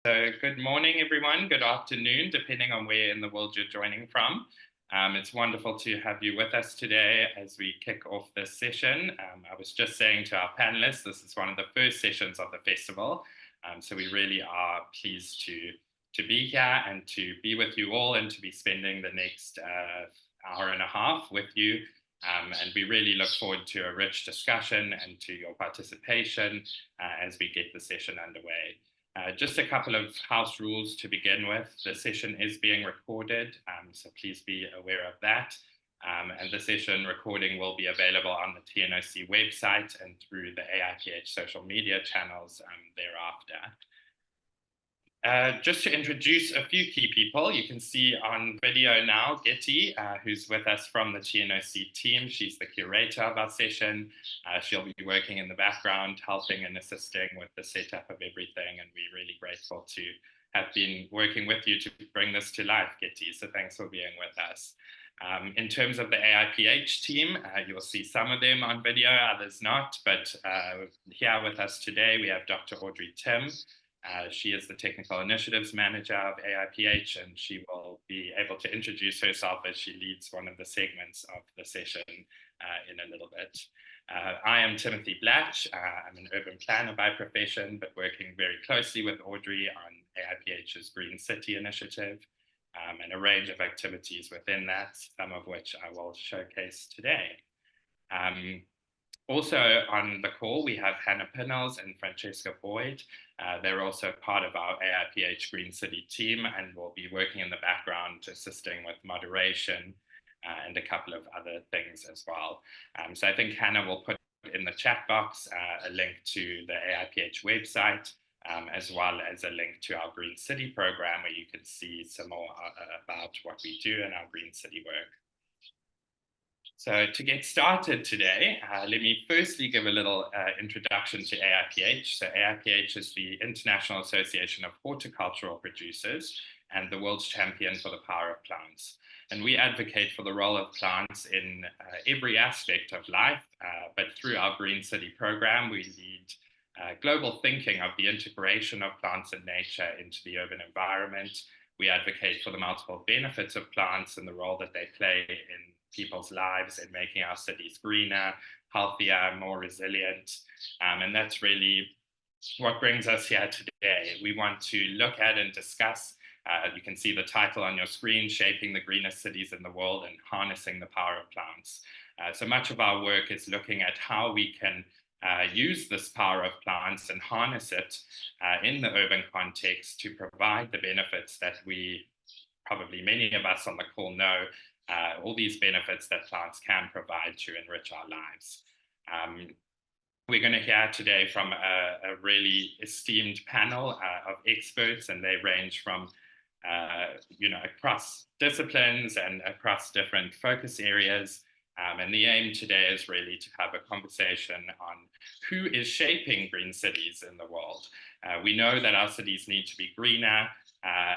So good morning, everyone. Good afternoon, depending on where in the world you're joining from. It's wonderful to have you with us today as we kick off this session. I was just saying to our panelists, this is one of the first sessions of the festival. So we really are pleased to be here and to be with you all and to be spending the next hour and a half with you. And we really look forward to a rich discussion and to your participation as we get the session underway. Just a couple of house rules to begin with. The session is being recorded, so please be aware of that. And the session recording will be available on the TNOC website and through the AIPH social media channels thereafter. Just to introduce a few key people, you can see on video now Getty, who's with us from the TNOC team. She's the curator of our session. She'll be working in the background, helping and assisting with the setup of everything, and we're really grateful to have been working with you to bring this to life, Getty, so thanks for being with us. In terms of the AIPH team, you'll see some of them on video, others not, but here with us today we have Dr. Audrey Tim. She is the Technical Initiatives Manager of AIPH, and she will be able to introduce herself as she leads one of the segments of the session in a little bit. I am Timothy Blatch. I'm an urban planner by profession, but working very closely with Audrey on AIPH's Green City initiative and a range of activities within that, some of which I will showcase today. Also on the call, we have Hannah Pinnells and Francesca Boyd. They're also part of our AIPH Green City team and will be working in the background, assisting with moderation and a couple of other things as well. So I think Hannah will put in the chat box a link to the AIPH website, as well as a link to our Green City program where you can see some more about what we do in our Green City work. So to get started today, let me firstly give a little introduction to AIPH. So AIPH is the International Association of Horticultural Producers and the world's champion for the power of plants. And we advocate for the role of plants in every aspect of life, but through our Green City program, we lead global thinking of the integration of plants and nature into the urban environment. We advocate for the multiple benefits of plants and the role that they play in people's lives in making our cities greener, healthier, more resilient. And that's really what brings us here today. We want to look at and discuss, you can see the title on your screen, Shaping the Greenest Cities in the World and Harnessing the Power of Plants. So much of our work is looking at how we can use this power of plants and harness it in the urban context to provide the benefits that we, probably many of us on the call know, all these benefits that plants can provide to enrich our lives. We're going to hear today from a really esteemed panel of experts, and they range from across disciplines and across different focus areas. And the aim today is really to have a conversation on who is shaping green cities in the world. We know that our cities need to be greener.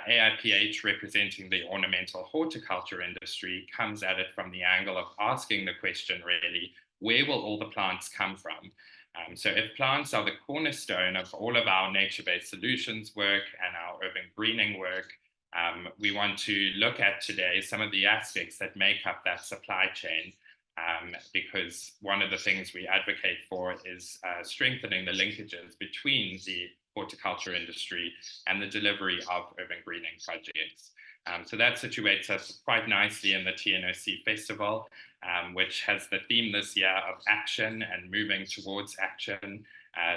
AIPH, representing the ornamental horticulture industry, comes at it from the angle of asking the question, really, where will all the plants come from? So if plants are the cornerstone of all of our nature-based solutions work and our urban greening work, we want to look at today some of the aspects that make up that supply chain, because one of the things we advocate for is strengthening the linkages between the horticulture industry and the delivery of urban greening projects. So that situates us quite nicely in the TNOC Festival, which has the theme this year of action and moving towards action.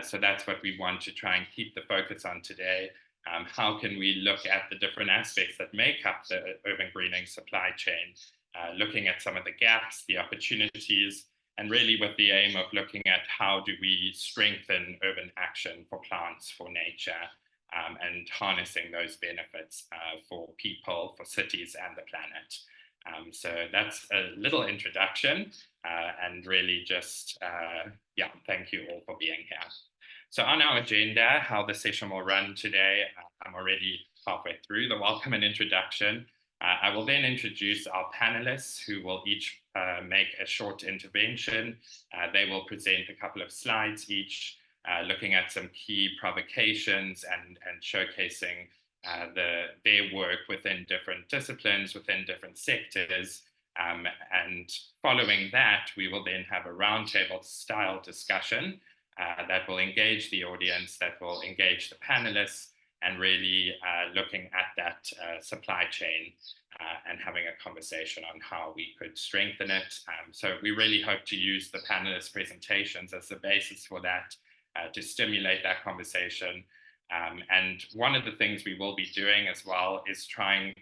So that's what we want to try and keep the focus on today. How can we look at the different aspects that make up the urban greening supply chain, looking at some of the gaps, the opportunities, and really with the aim of looking at how do we strengthen urban action for plants, for nature, and harnessing those benefits for people, for cities, and the planet. So that's a little introduction, and really just, thank you all for being here. So on our agenda, how the session will run today, I'm already halfway through the welcome and introduction. I will then introduce our panelists who will each make a short intervention. They will present a couple of slides each. looking at some key provocations and showcasing their work within different disciplines, within different sectors. And following that, we will then have a roundtable style discussion that will engage the audience, that will engage the panelists, and really looking at that supply chain and having a conversation on how we could strengthen it. So we really hope to use the panelists' presentations as the basis for that to stimulate that conversation. And one of the things we will be doing as well is trying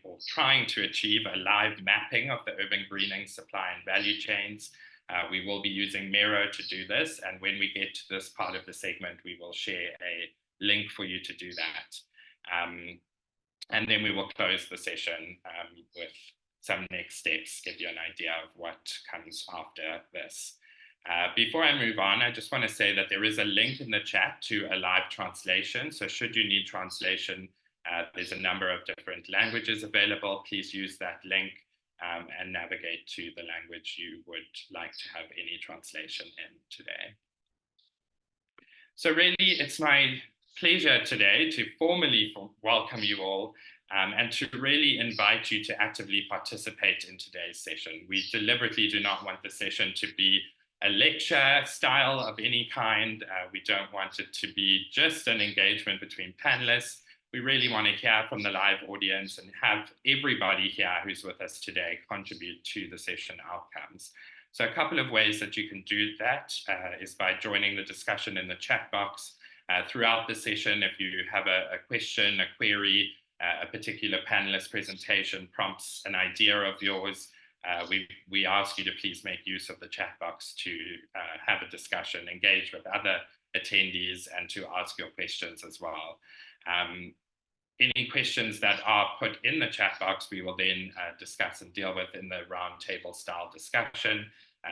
to achieve a live mapping of the urban greening supply and value chains. We will be using Miro to do this, and when we get to this part of the segment, we will share a link for you to do that. And then we will close the session with some next steps, give you an idea of what comes after this. Before I move on, I just want to say that there is a link in the chat to a live translation. So should you need translation, there's a number of different languages available. Please use that link and navigate to the language you would like to have any translation in today. So really, it's my pleasure today to formally welcome you all and to really invite you to actively participate in today's session. We deliberately do not want the session to be a lecture style of any kind. We don't want it to be just an engagement between panelists. We really want to hear from the live audience and have everybody here who's with us today contribute to the session outcomes. So a couple of ways that you can do that is by joining the discussion in the chat box. Throughout the session, if you have a question, a query, a particular panelist presentation prompts an idea of yours, we ask you to please make use of the chat box to have a discussion, engage with other attendees, and to ask your questions as well. Any questions that are put in the chat box, we will then discuss and deal with in the roundtable style discussion.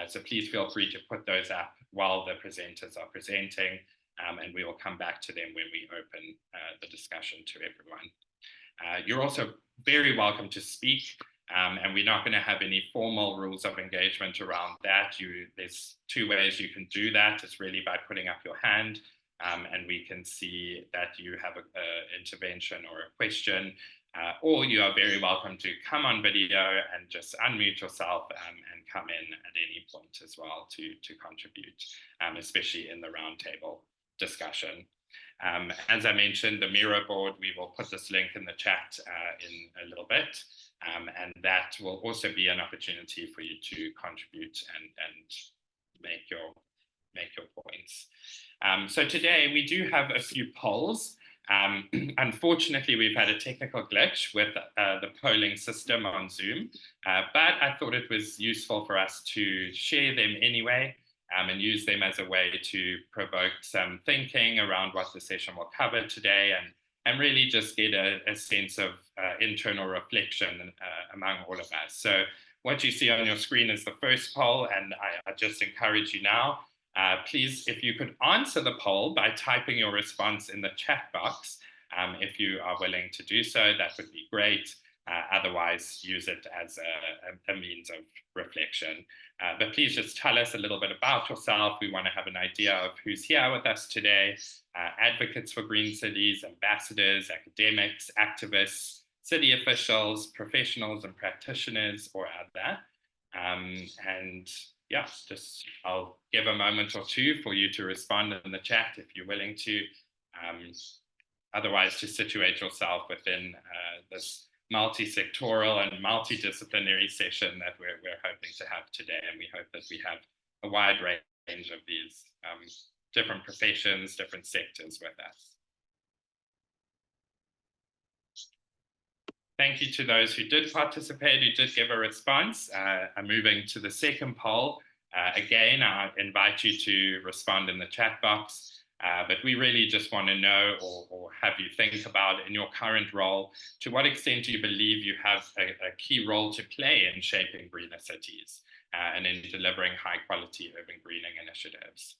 So please feel free to put those up while the presenters are presenting, and we will come back to them when we open the discussion to everyone. You're also very welcome to speak, and we're not going to have any formal rules of engagement around that. There's two ways you can do that. It's really by putting up your hand, and we can see that you have an intervention or a question, or you are very welcome to come on video and just unmute yourself and come in at any point as well to contribute, especially in the roundtable discussion. As I mentioned, the Miro board, we will put this link in the chat in a little bit, and that will also be an opportunity for you to contribute and make your points. So today we do have a few polls. Unfortunately, we've had a technical glitch with the polling system on Zoom, but I thought it was useful for us to share them anyway, and use them as a way to provoke some thinking around what the session will cover today, and really just get a sense of internal reflection among all of us. So what you see on your screen is the first poll, and I just encourage you now, please, if you could answer the poll by typing your response in the chat box, if you are willing to do so, that would be great. Otherwise, use it as a means of reflection. But please just tell us a little bit about yourself. We want to have an idea of who's here with us today. Advocates for green cities, ambassadors, academics, activists, city officials, professionals and practitioners, or other. And yeah, I'll give a moment or two for you to respond in the chat if you're willing to. Otherwise, to situate yourself within this multi-sectoral and multidisciplinary session that we're hoping to have today. And we hope that we have a wide range of these different professions, different sectors with us. Thank you to those who did participate, who did give a response. I'm moving to the second poll. Again, I invite you to respond in the chat box. But we really just want to know or have you think about in your current role, to what extent do you believe you have a key role to play in shaping greener cities and in delivering high quality urban greening initiatives?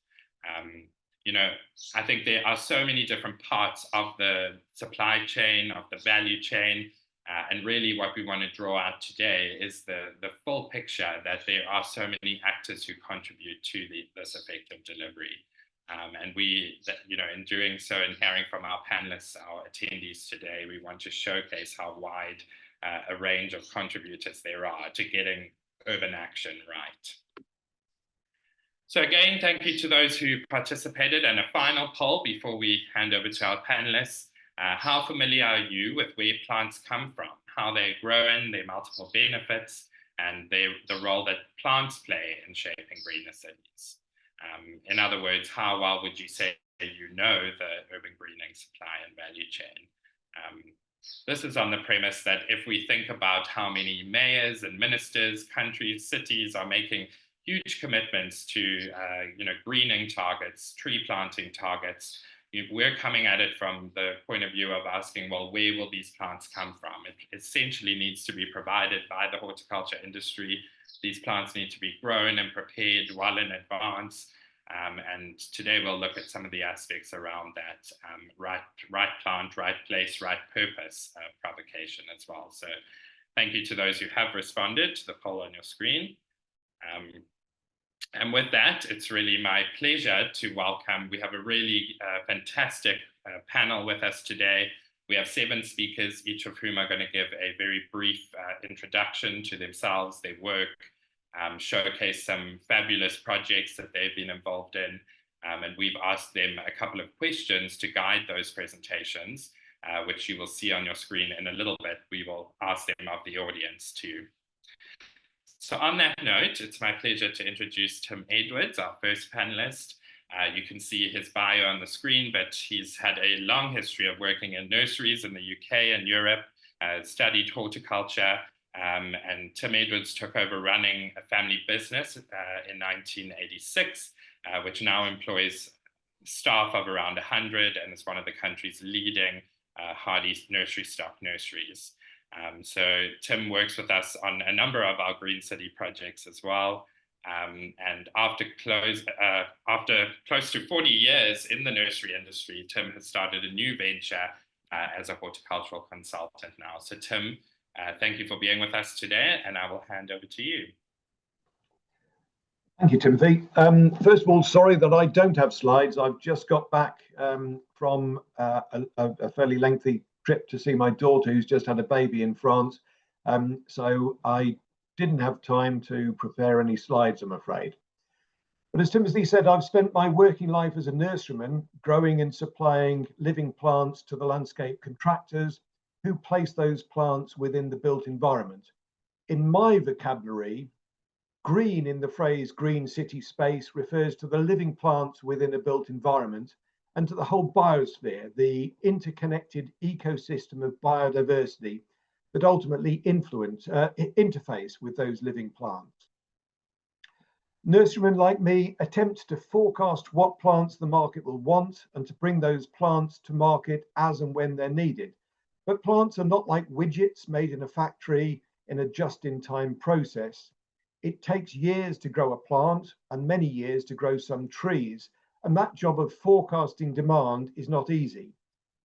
You know, I think there are so many different parts of the supply chain, of the value chain, and really what we want to draw out today is the full picture that there are so many actors who contribute to this effective delivery. And we, in doing so and hearing from our panelists, our attendees today, we want to showcase how wide a range of contributors there are to getting urban action right. So again, thank you to those who participated. And a final poll before we hand over to our panelists. How familiar are you with where plants come from, how they're grown, their multiple benefits, and the role that plants play in shaping greener cities? In other words, how well would you say you know the urban greening supply and value chain? This is on the premise that if we think about how many mayors and ministers, countries, cities are making huge commitments to greening targets, tree planting targets, we're coming at it from the point of view of asking, well, where will these plants come from? It essentially needs to be provided by the horticulture industry. These plants need to be grown and prepared well in advance. And today we'll look at some of the aspects around that right plant, right place, right purpose provocation as well. So thank you to those who have responded to the poll on your screen. And with that, it's really my pleasure to welcome, we have a really fantastic panel with us today. We have 7 speakers, each of whom are going to give a very brief introduction to themselves, their work, showcase some fabulous projects that they've been involved in. And we've asked them a couple of questions to guide those presentations, which you will see on your screen in a little bit. We will ask them of the audience too. So on that note, it's my pleasure to introduce Tim Edwards, our first panelist. You can see his bio on the screen, but he's had a long history of working in nurseries in the UK and Europe, studied horticulture, and Tim Edwards took over running a family business in 1986, which now employs staff of around 100 and is one of the country's leading hardy nursery stock nurseries. So Tim works with us on a number of our Green City projects as well. And after close to 40 years in the nursery industry, Tim has started a new venture as a horticultural consultant now. So Tim, thank you for being with us today, and I will hand over to you. Thank you, Timothy. First of all, sorry that I don't have slides. I've just got back from a fairly lengthy trip to see my daughter, who's just had a baby in France. So I didn't have time to prepare any slides, I'm afraid. But as Timothy said, I've spent my working life as a nurseryman, growing and supplying living plants to the landscape contractors who place those plants within the built environment. In my vocabulary, green in the phrase green city space refers to the living plants within a built environment and to the whole biosphere, the interconnected ecosystem of biodiversity that ultimately interface with those living plants. Nurserymen like me attempt to forecast what plants the market will want and to bring those plants to market as and when they're needed. But plants are not like widgets made in a factory in a just-in-time process. It takes years to grow a plant and many years to grow some trees, and that job of forecasting demand is not easy.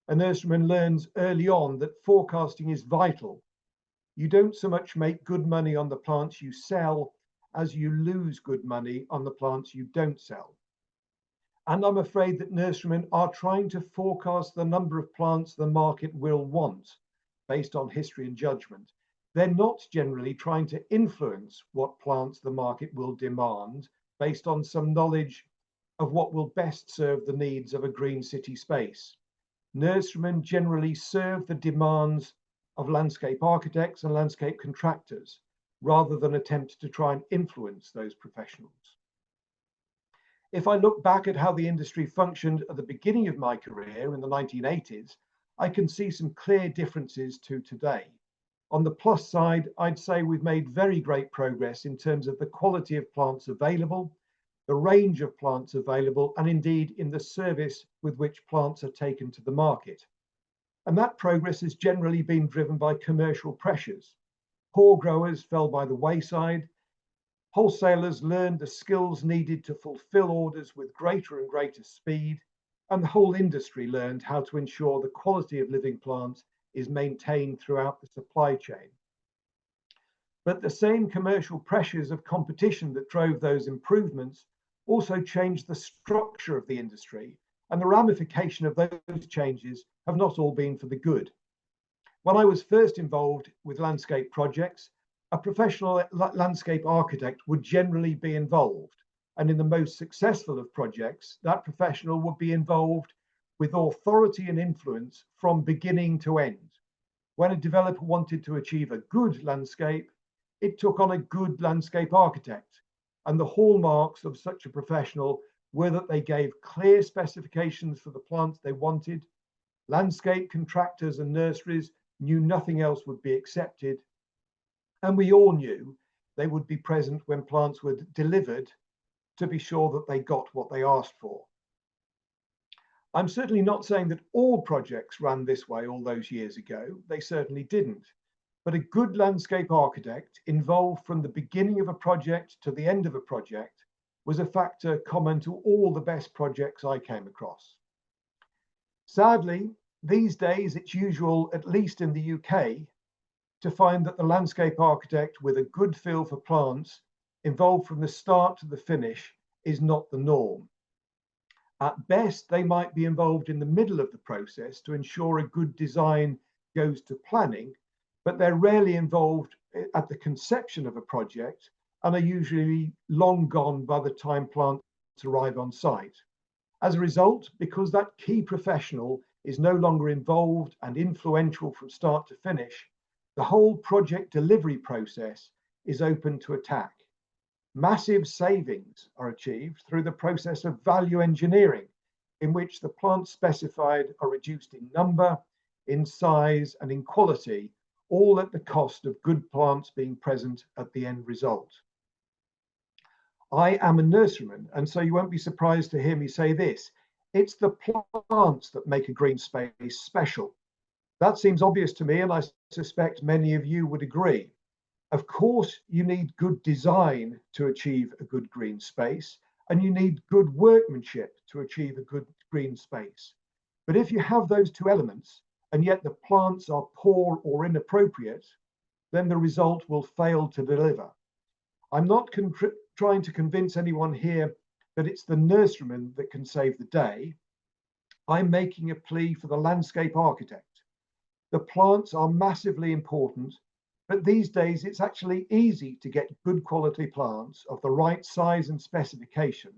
A nurseryman learns early on that forecasting is vital. You don't so much make good money on the plants you sell as you lose good money on the plants you don't sell. And I'm afraid that nurserymen are trying to forecast the number of plants the market will want based on history and judgment. They're not generally trying to influence what plants the market will demand based on some knowledge of what will best serve the needs of a green city space. Nurserymen generally serve the demands of landscape architects and landscape contractors, rather than attempt to try and influence those professionals. If I look back at how the industry functioned at the beginning of my career in the 1980s, I can see some clear differences to today. On the plus side, I'd say we've made very great progress in terms of the quality of plants available, the range of plants available, and indeed in the service with which plants are taken to the market. And that progress has generally been driven by commercial pressures. Poor growers fell by the wayside. Wholesalers learned the skills needed to fulfill orders with greater and greater speed, and the whole industry learned how to ensure the quality of living plants is maintained throughout the supply chain. But the same commercial pressures of competition that drove those improvements also changed the structure of the industry, and the ramification of those changes have not all been for the good. When I was first involved with landscape projects, a professional landscape architect would generally be involved. And in the most successful of projects, that professional would be involved with authority and influence from beginning to end. When a developer wanted to achieve a good landscape, it took on a good landscape architect. And the hallmarks of such a professional were that they gave clear specifications for the plants they wanted. Landscape contractors and nurseries knew nothing else would be accepted. And we all knew they would be present when plants were delivered to be sure that they got what they asked for. I'm certainly not saying that all projects ran this way all those years ago. They certainly didn't. But a good landscape architect involved from the beginning of a project to the end of a project was a factor common to all the best projects I came across. Sadly, these days it's usual, at least in the UK, to find that the landscape architect with a good feel for plants involved from the start to the finish is not the norm. At best, they might be involved in the middle of the process to ensure a good design goes to planning, but they're rarely involved at the conception of a project and are usually long gone by the time plants arrive on site. As a result, because that key professional is no longer involved and influential from start to finish, the whole project delivery process is open to attack. Massive savings are achieved through the process of value engineering, in which the plants specified are reduced in number, in size, and in quality, all at the cost of good plants being present at the end result. I am a nurseryman, and so you won't be surprised to hear me say this. It's the plants that make a green space special. That seems obvious to me, and I suspect many of you would agree. Of course, you need good design to achieve a good green space, and you need good workmanship to achieve a good green space. But if you have those two elements, and yet the plants are poor or inappropriate, then the result will fail to deliver. I'm not trying to convince anyone here that it's the nurseryman that can save the day. I'm making a plea for the landscape architect. The plants are massively important, but these days it's actually easy to get good quality plants of the right size and specification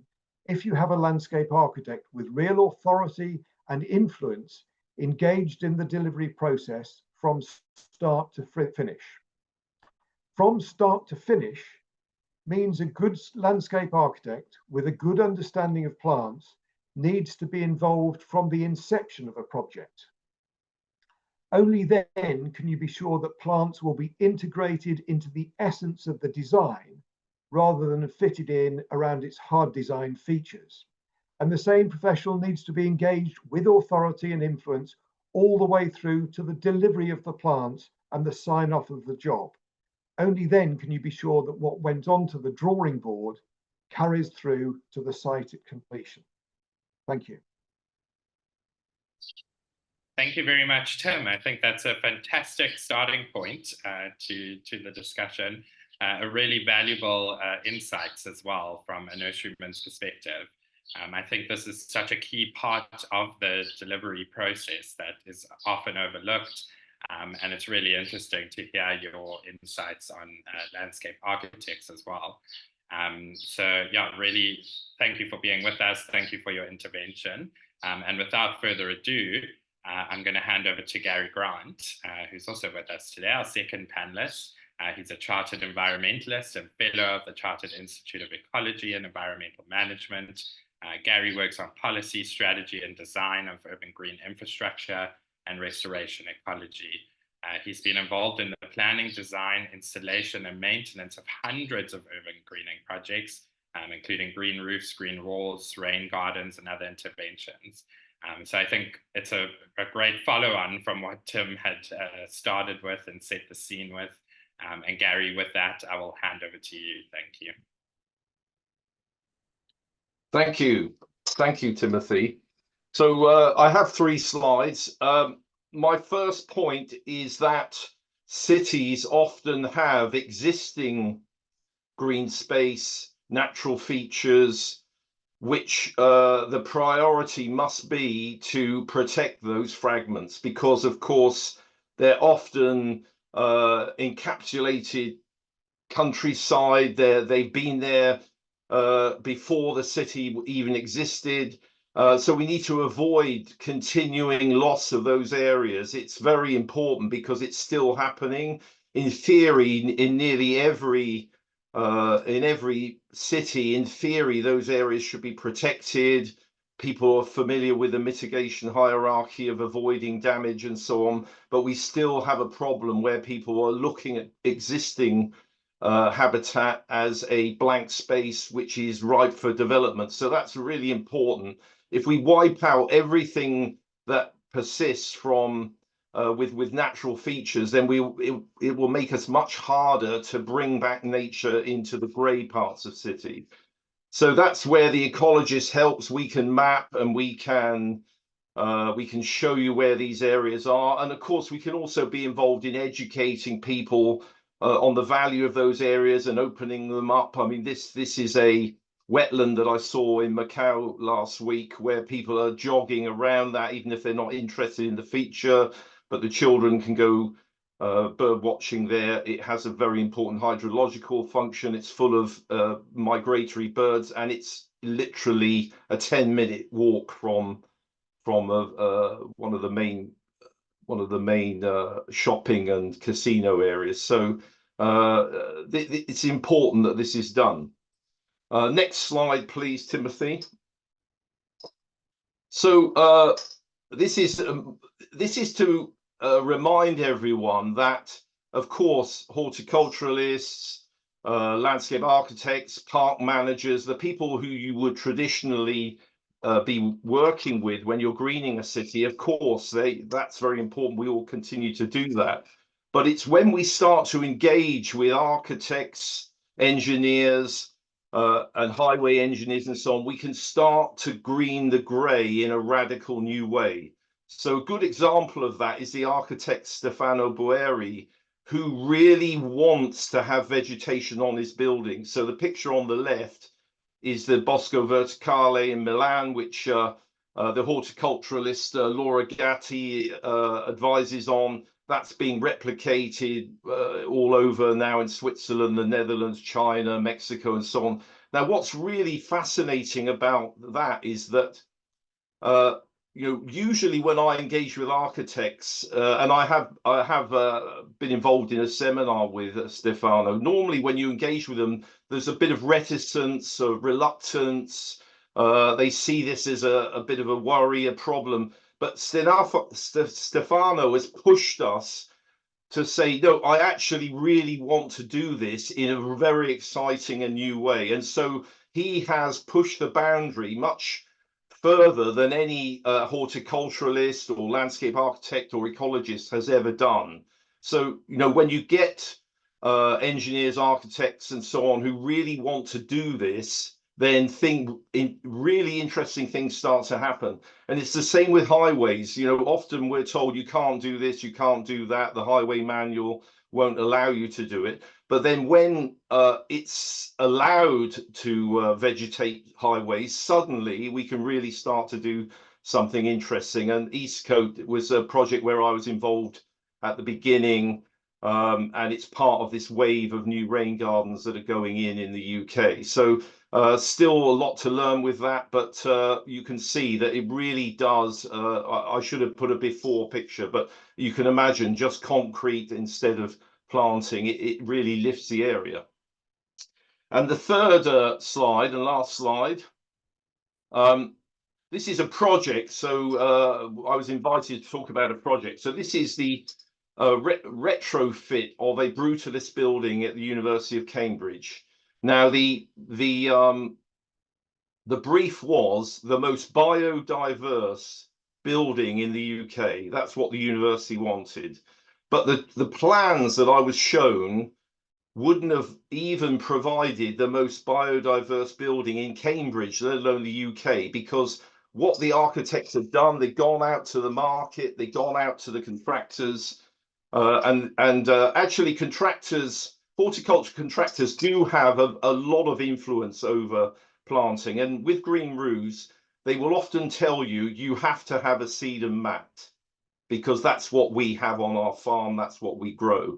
if you have a landscape architect with real authority and influence engaged in the delivery process from start to finish. From start to finish means a good landscape architect with a good understanding of plants needs to be involved from the inception of a project. Only then can you be sure that plants will be integrated into the essence of the design rather than fitted in around its hard design features. And the same professional needs to be engaged with authority and influence all the way through to the delivery of the plant and the sign off of the job. Only then can you be sure that what went onto the drawing board carries through to the site at completion. Thank you. Thank you very much, Tim. I think that's a fantastic starting point to the discussion. A really valuable insights as well from a nurseryman's perspective. I think this is such a key part of the delivery process that is often overlooked. And it's really interesting to hear your insights on landscape architects as well. So yeah, really thank you for being with us. Thank you for your intervention. And without further ado, I'm going to hand over to Gary Grant, who's also with us today, our second panelist. He's a chartered environmentalist and fellow of the Chartered Institute of Ecology and Environmental Management. Gary works on policy, strategy, and design of urban green infrastructure and restoration ecology. He's been involved in the planning, design, installation, and maintenance of hundreds of urban greening projects, including green roofs, green walls, rain gardens, and other interventions. So I think it's a great follow-on from what Tim had started with and set the scene with. And Gary, with that, I will hand over to you. Thank you. Thank you. Thank you, Timothy. So I have 3 slides. My first point is that cities often have existing green space, natural features, which the priority must be to protect those fragments, because of course they're often encapsulated countryside. They've been there before the city even existed. So we need to avoid continuing loss of those areas. It's very important because it's still happening. In theory, in nearly every city, in theory, those areas should be protected. People are familiar with the mitigation hierarchy of avoiding damage and so on, but we still have a problem where people are looking at existing habitat as a blank space which is ripe for development. So that's really important. If we wipe out everything that persists from with natural features, then it will make us much harder to bring back nature into the grey parts of city. So that's where the ecologist helps. We can map and we can show you where these areas are, and of course we can also be involved in educating people on the value of those areas and opening them up. I mean, this is a wetland that I saw in Macau last week, where people are jogging around that, even if they're not interested in the feature, but the children can go bird watching there. It has a very important hydrological function. It's full of migratory birds, and it's literally a 10-minute walk from one of the main shopping and casino areas. So it's important that this is done. Next slide, please, Timothy. So this is to remind everyone that, of course, horticulturalists, landscape architects, park managers, the people who you would traditionally be working with when you're greening a city, of course, that's very important. We will continue to do that. But it's when we start to engage with architects, engineers, and highway engineers and so on, we can start to green the grey in a radical new way. So a good example of that is the architect Stefano Boeri, who really wants to have vegetation on his building. So the picture on the left is the Bosco Verticale in Milan, which the horticulturalist Laura Gatti advises on. That's being replicated all over now in Switzerland, the Netherlands, China, Mexico, and so on. Now, what's really fascinating about that is that usually when I engage with architects, and I have been involved in a seminar with Stefano. Normally, when you engage with them, there's a bit of reticence, or reluctance. They see this as a bit of a worry, a problem. But Stefano has pushed us to say, no, I actually really want to do this in a very exciting and new way. And so he has pushed the boundary much further than any horticulturalist or landscape architect or ecologist has ever done. So, when you get engineers, architects, and so on who really want to do this, then really interesting things start to happen. And it's the same with highways. Often we're told you can't do this, you can't do that. The highway manual won't allow you to do it. But then when it's allowed to vegetate highways, suddenly we can really start to do something interesting. And Eastcote was a project where I was involved at the beginning, and it's part of this wave of new rain gardens that are going in the UK. So still a lot to learn with that, but you can see that it really does. I should have put a before picture, but you can imagine just concrete instead of planting, it really lifts the area. And the third slide and last slide, this is a project. So I was invited to talk about a project. So this is the retrofit of a brutalist building at the University of Cambridge. Now, the brief was the most biodiverse building in the UK. That's what the university wanted. But the plans that I was shown wouldn't have even provided the most biodiverse building in Cambridge, let alone the UK, because what the architects have done, they've gone out to the market, they've gone out to the contractors, and actually horticulture contractors do have a lot of influence over planting. And with green roofs, they will often tell you you have to have a sedum mat, because that's what we have on our farm, that's what we grow.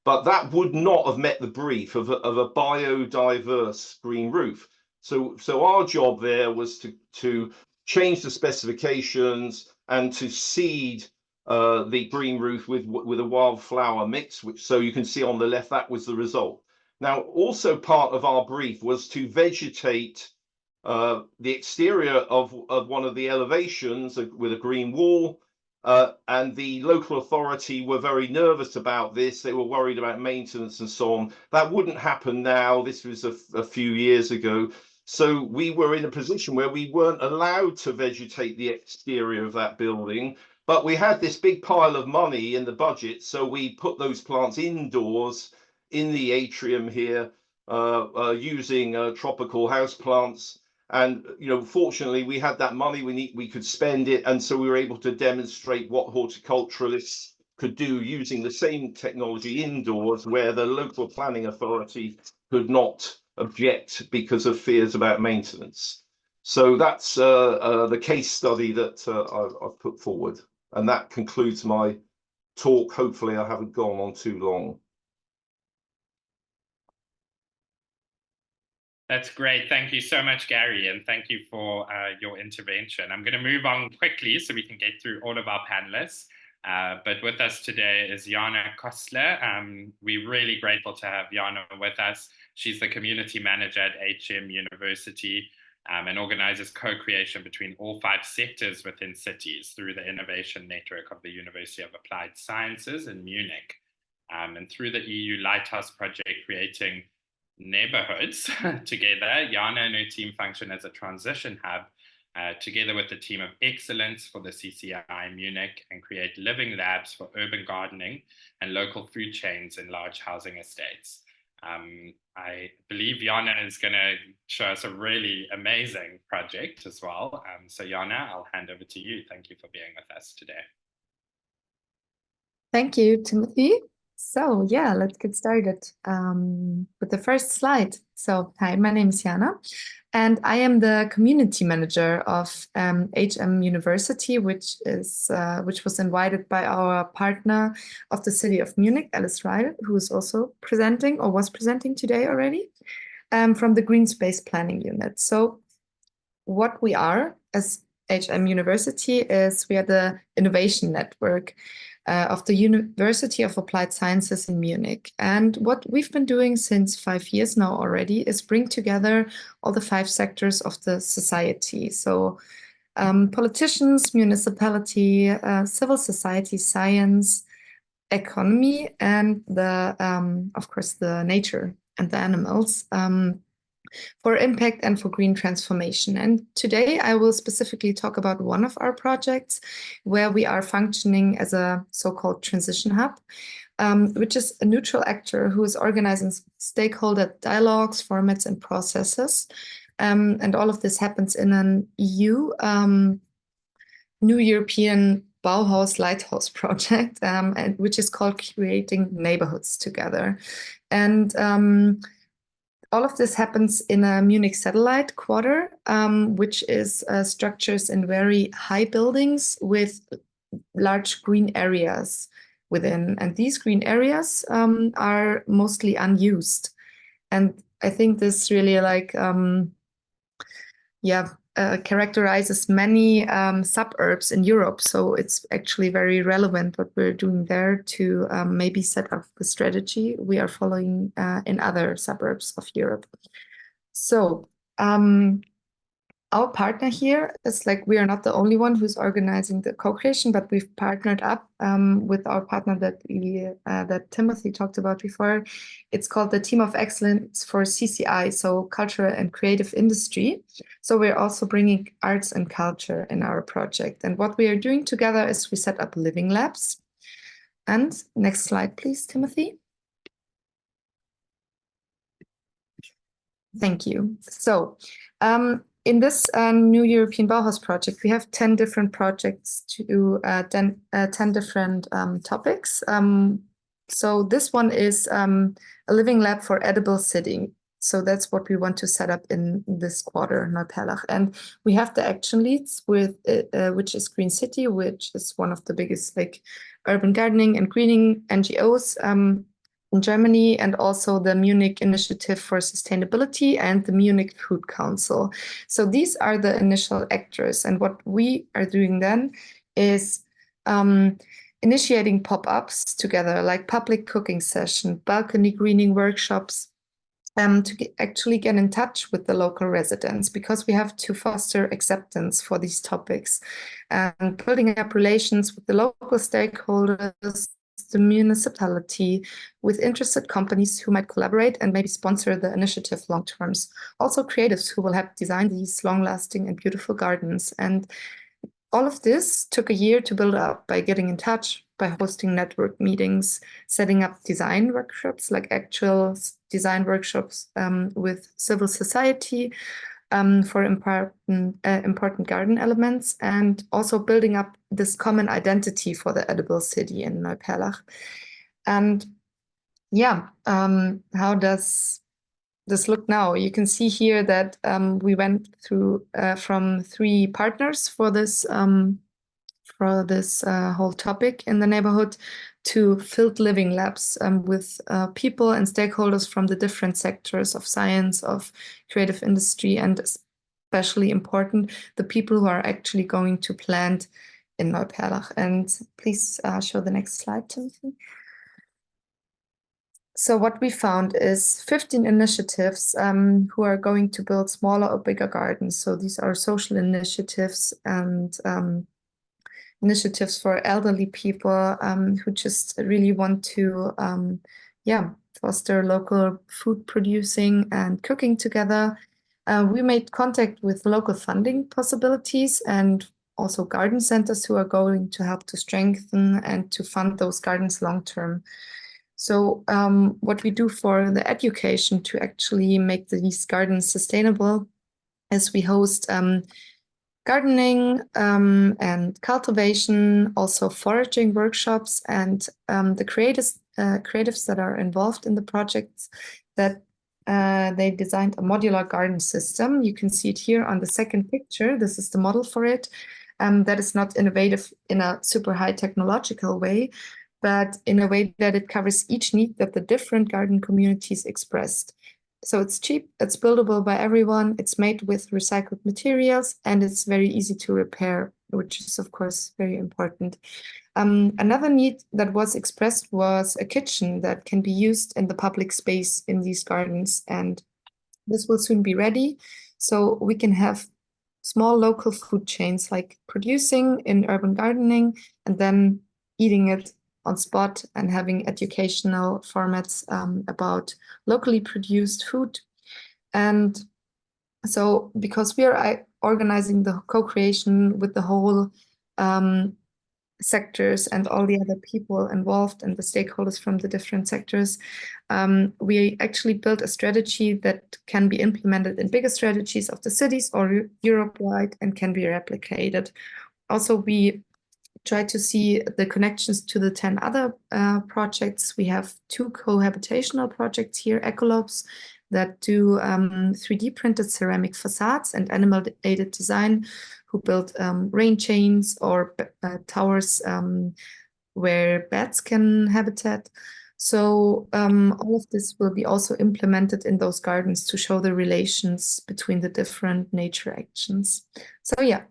But that would not have met the brief of a biodiverse green roof. So our job there was to change the specifications and to seed the green roof with a wildflower mix, which, so you can see on the left, that was the result. Now, also part of our brief was to vegetate the exterior of one of the elevations with a green wall. And the local authority were very nervous about this. They were worried about maintenance and so on. That wouldn't happen now. This was a few years ago. So we were in a position where we weren't allowed to vegetate the exterior of that building, but we had this big pile of money in the budget. So we put those plants indoors in the atrium here, using tropical house plants. And fortunately, we had that money. We could spend it, and so we were able to demonstrate what horticulturalists could do using the same technology indoors, where the local planning authority could not object because of fears about maintenance. So that's the case study that I've put forward, and that concludes my talk. Hopefully, I haven't gone on too long. That's great. Thank you so much, Gary, and thank you for your intervention. I'm going to move on quickly so we can get through all of our panelists. But with us today is Jana Kostler. We're really grateful to have Jana with us. She's the community manager at HM University and organizes co-creation between all 5 sectors within cities through the innovation network of the University of Applied Sciences in Munich. And through the EU Lighthouse project, creating neighborhoods together, Jana and her team function as a transition hub together with the team of excellence for the CCI Munich, and create living labs for urban gardening and local food chains in large housing estates. I believe Jana is going to show us a really amazing project as well. So Jana, I'll hand over to you. Thank you for being with us today. Thank you, Timothy. So yeah, let's get started with the first slide. So hi, my name is Jana, and I am the community manager of HM University, which was invited by our partner of the city of Munich, Alice Reil, who is also presenting or was presenting today already, from the Green Space Planning Unit. So what we are as HM University is we are the innovation network of the University of Applied Sciences in Munich. And what we've been doing since 5 years now already is bring together all the 5 sectors of the society. So politicians, municipality, civil society, science, economy, and of course, the nature and the animals, for impact and for green transformation. And today I will specifically talk about one of our projects where we are functioning as a so-called transition hub, which is a neutral actor who is organizing stakeholder dialogues, formats, and processes. And all of this happens in an EU New European Bauhaus Lighthouse project, and which is called Creating Neighborhoods Together. And all of this happens in a Munich satellite quarter, which is structures in very high buildings with large green areas within. And these green areas are mostly unused. And I think this really characterizes many suburbs in Europe. So it's actually very relevant what we're doing there to maybe set up the strategy we are following in other suburbs of Europe. So our partner here is we are not the only one who's organizing the co-creation, but we've partnered up with our partner that Timothy talked about before. It's called the Team of Excellence for CCI, so Cultural and Creative Industry. So we're also bringing arts and culture in our project. And what we are doing together is we set up living labs. And next slide, please, Timothy. Thank you. So in this new European Bauhaus project, we have 10 different projects to 10 different topics. So this one is a living lab for edible sitting. So that's what we want to set up in this quarter, Neuperlach. And we have the action leads with which is Green City, which is one of the biggest like urban gardening and greening NGOs in Germany, and also the Munich Initiative for Sustainability and the Munich Food Council. So these are the initial actors. And what we are doing then is initiating pop-ups together, like public cooking session, balcony greening workshops, to actually get in touch with the local residents, because we have to foster acceptance for these topics and building up relations with the local stakeholders, the municipality, with interested companies who might collaborate and maybe sponsor the initiative long terms. Also creatives who will help design these long-lasting and beautiful gardens. And all of this took a year to build up by getting in touch, by hosting network meetings, setting up design workshops, like actual design workshops with civil society for important garden elements, and also building up this common identity for the edible city in Neuperlach. And yeah, how does this look now? You can see here that we went through from 3 partners for this whole topic in the neighborhood to field living labs with people and stakeholders from the different sectors of science, of creative industry, and especially important, the people who are actually going to plant in Neuperlach. And please show the next slide, Timothy. So what we found is 15 initiatives who are going to build smaller or bigger gardens. So these are social initiatives and initiatives for elderly people who just really want to foster local food producing and cooking together. We made contact with local funding possibilities and also garden centers who are going to help to strengthen and to fund those gardens long term. So what we do for the education to actually make these gardens sustainable is we host gardening and cultivation, also foraging workshops, and the creatives that are involved in the projects, that they designed a modular garden system. You can see it here on the second picture. This is the model for it. That is not innovative in a super high technological way, but in a way that it covers each need that the different garden communities expressed. So it's cheap, it's buildable by everyone, it's made with recycled materials, and it's very easy to repair, which is of course very important. Another need that was expressed was a kitchen that can be used in the public space in these gardens, and this will soon be ready. So we can have small local food chains like producing in urban gardening and then eating it on spot and having educational formats about locally produced food. And so because we are organizing the co-creation with the whole sectors and all the other people involved and the stakeholders from the different sectors, we actually built a strategy that can be implemented in bigger strategies of the cities or Europe-wide and can be replicated. Also, we try to see the connections to the 10 other projects. We have 2 cohabitational projects here, Ecolobes, that do 3D printed ceramic facades, and animal-aided design, who build rain chains or towers where bats can habitat. So all of this will be also implemented in those gardens to show the relations between the different nature actions. So yeah,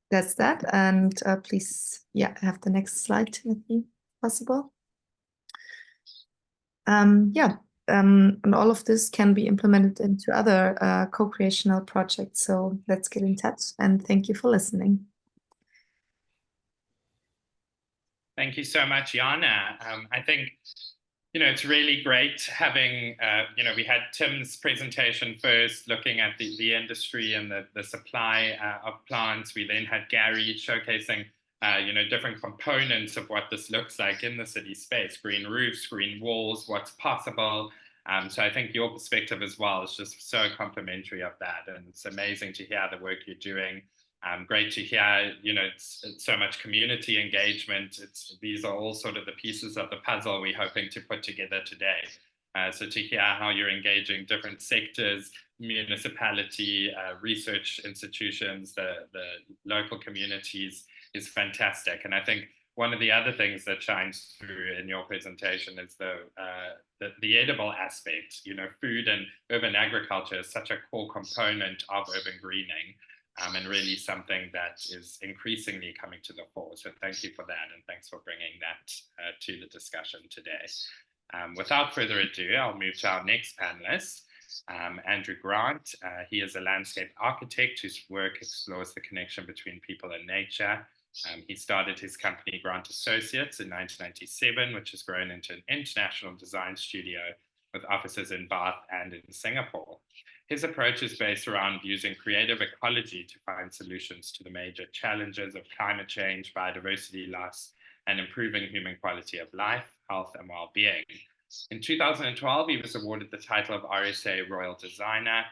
that's that. And please, have the next slide, Timothy, possible. And all of this can be implemented into other co-creational projects. So let's get in touch, and thank you for listening. Thank you so much, Jana. I think, it's really great having, we had Tim's presentation first, looking at the industry and the supply of plants. We then had Gary showcasing, different components of what this looks like in the city space, green roofs, green walls, what's possible. So I think your perspective as well is just so complimentary of that. And it's amazing to hear the work you're doing. Great to hear, it's so much community engagement. These are all sort of the pieces of the puzzle we're hoping to put together today. So to hear how you're engaging different sectors, municipality, research institutions, the local communities is fantastic. And I think one of the other things that shines through in your presentation is the edible aspect. You know, food and urban agriculture is such a core component of urban greening, and really something that is increasingly coming to the fore. So thank you for that, and thanks for bringing that to the discussion today. Without further ado, I'll move to our next panelist, Andrew Grant. He is a landscape architect whose work explores the connection between people and nature. He started his company Grant Associates in 1997, which has grown into an international design studio with offices in Bath and in Singapore. His approach is based around using creative ecology to find solutions to the major challenges of climate change, biodiversity loss, and improving human quality of life, health, and well-being. In 2012, he was awarded the title of RSA Royal Designer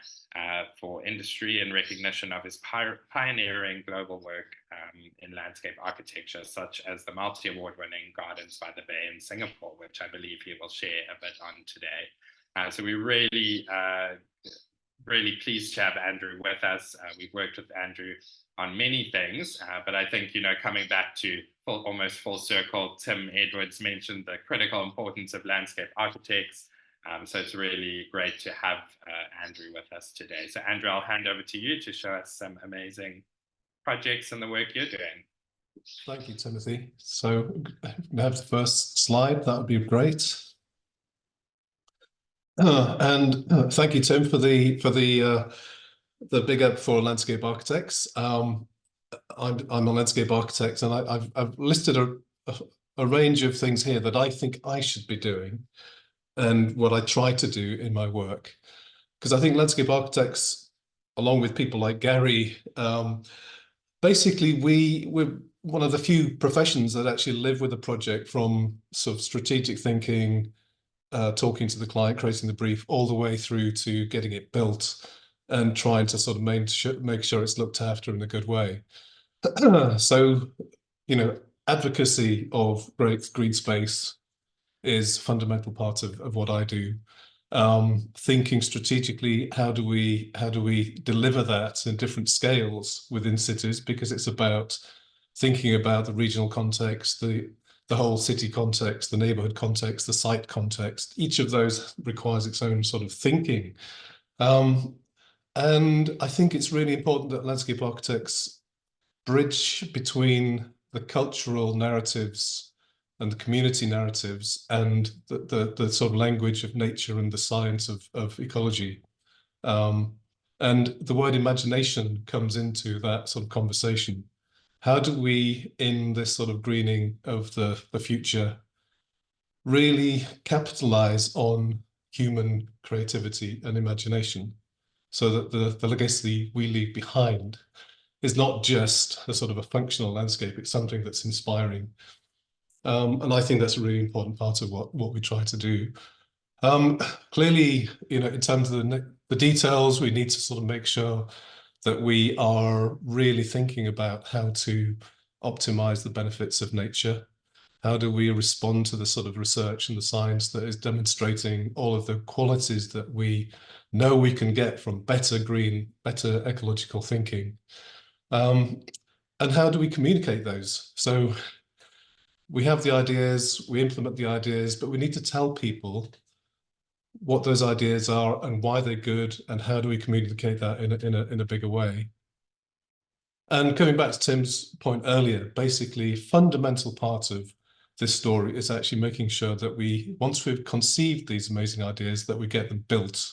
for industry in recognition of his pioneering global work in landscape architecture, such as the multi-award-winning Gardens by the Bay in Singapore, which I believe he will share a bit on today. So we're really pleased to have Andrew with us. We've worked with Andrew on many things, but I think, you know, coming back to almost full circle, Tim Edwards mentioned the critical importance of landscape architects. So it's really great to have Andrew with us today. So Andrew, I'll hand over to you to show us some amazing projects and the work you're doing. Thank you, Timothy. So we have the first slide, that would be great. And thank you, Tim, for the big up for landscape architects. I'm a landscape architect, and I've listed a range of things here that I think I should be doing, and what I try to do in my work, because I think landscape architects, along with people like Gary, basically we're one of the few professions that actually live with a project from sort of strategic thinking, talking to the client, creating the brief, all the way through to getting it built and trying to sort of make sure it's looked after in a good way. So, you know, advocacy of great green space is a fundamental part of what I do. Thinking strategically, how do we deliver that in different scales within cities, because it's about thinking about the regional context, the whole city context, the neighborhood context, the site context. Each of those requires its own sort of thinking. And I think it's really important that landscape architects bridge between the cultural narratives and the community narratives and the sort of language of nature and the science of ecology. And the word imagination comes into that sort of conversation. How do we, in this sort of greening of the future, really capitalize on human creativity and imagination, so that the legacy we leave behind is not just a sort of a functional landscape, it's something that's inspiring. And I think that's a really important part of what we try to do. Clearly, you know, in terms of the details, we need to sort of make sure that we are really thinking about how to optimize the benefits of nature. How do we respond to the sort of research and the science that is demonstrating all of the qualities that we know we can get from better green, better ecological thinking? And how do we communicate those? So we have the ideas, we implement the ideas, but we need to tell people what those ideas are and why they're good, and how do we communicate that in a bigger way. And coming back to Tim's point earlier, basically fundamental part of this story is actually making sure that once we've conceived these amazing ideas, that we get them built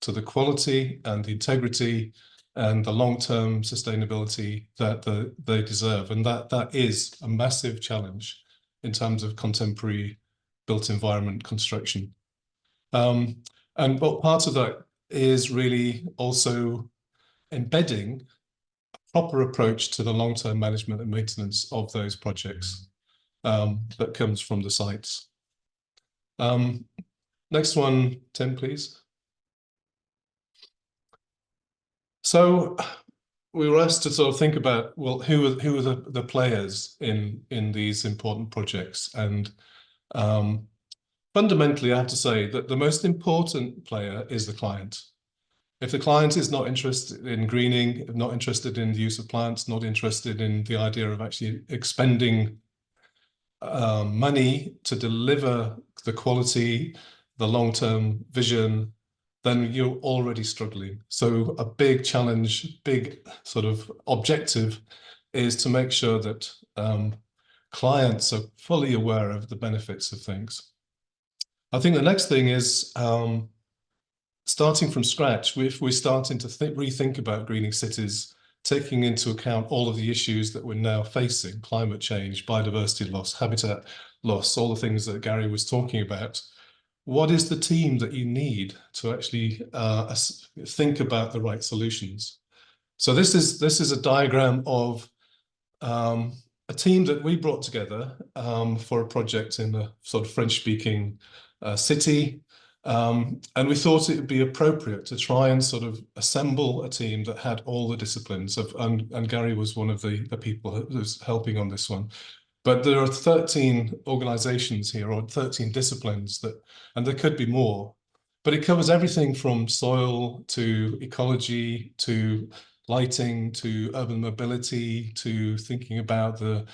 to the quality and the integrity and the long-term sustainability that they deserve. And that is a massive challenge in terms of contemporary built environment construction. And what part of that is really also embedding a proper approach to the long-term management and maintenance of those projects that comes from the sites. Next one, Tim, please. So we were asked to sort of think about, well, who are the players in these important projects? And fundamentally, I have to say that the most important player is the client. If the client is not interested in greening, not interested in the use of plants, not interested in the idea of actually expending money to deliver the quality, the long-term vision, then you're already struggling. So a big challenge, big sort of objective is to make sure that clients are fully aware of the benefits of things. I think the next thing is starting from scratch. If we're starting to rethink about greening cities, taking into account all of the issues that we're now facing, climate change, biodiversity loss, habitat loss, all the things that Gary was talking about, what is the team that you need to actually think about the right solutions? So this is a diagram of a team that we brought together for a project in a sort of French-speaking city. And we thought it would be appropriate to try and sort of assemble a team that had all the disciplines and Gary was one of the people who was helping on this one. But there are 13 organizations here, or 13 disciplines and there could be more, but it covers everything from soil to ecology to lighting to urban mobility to thinking about the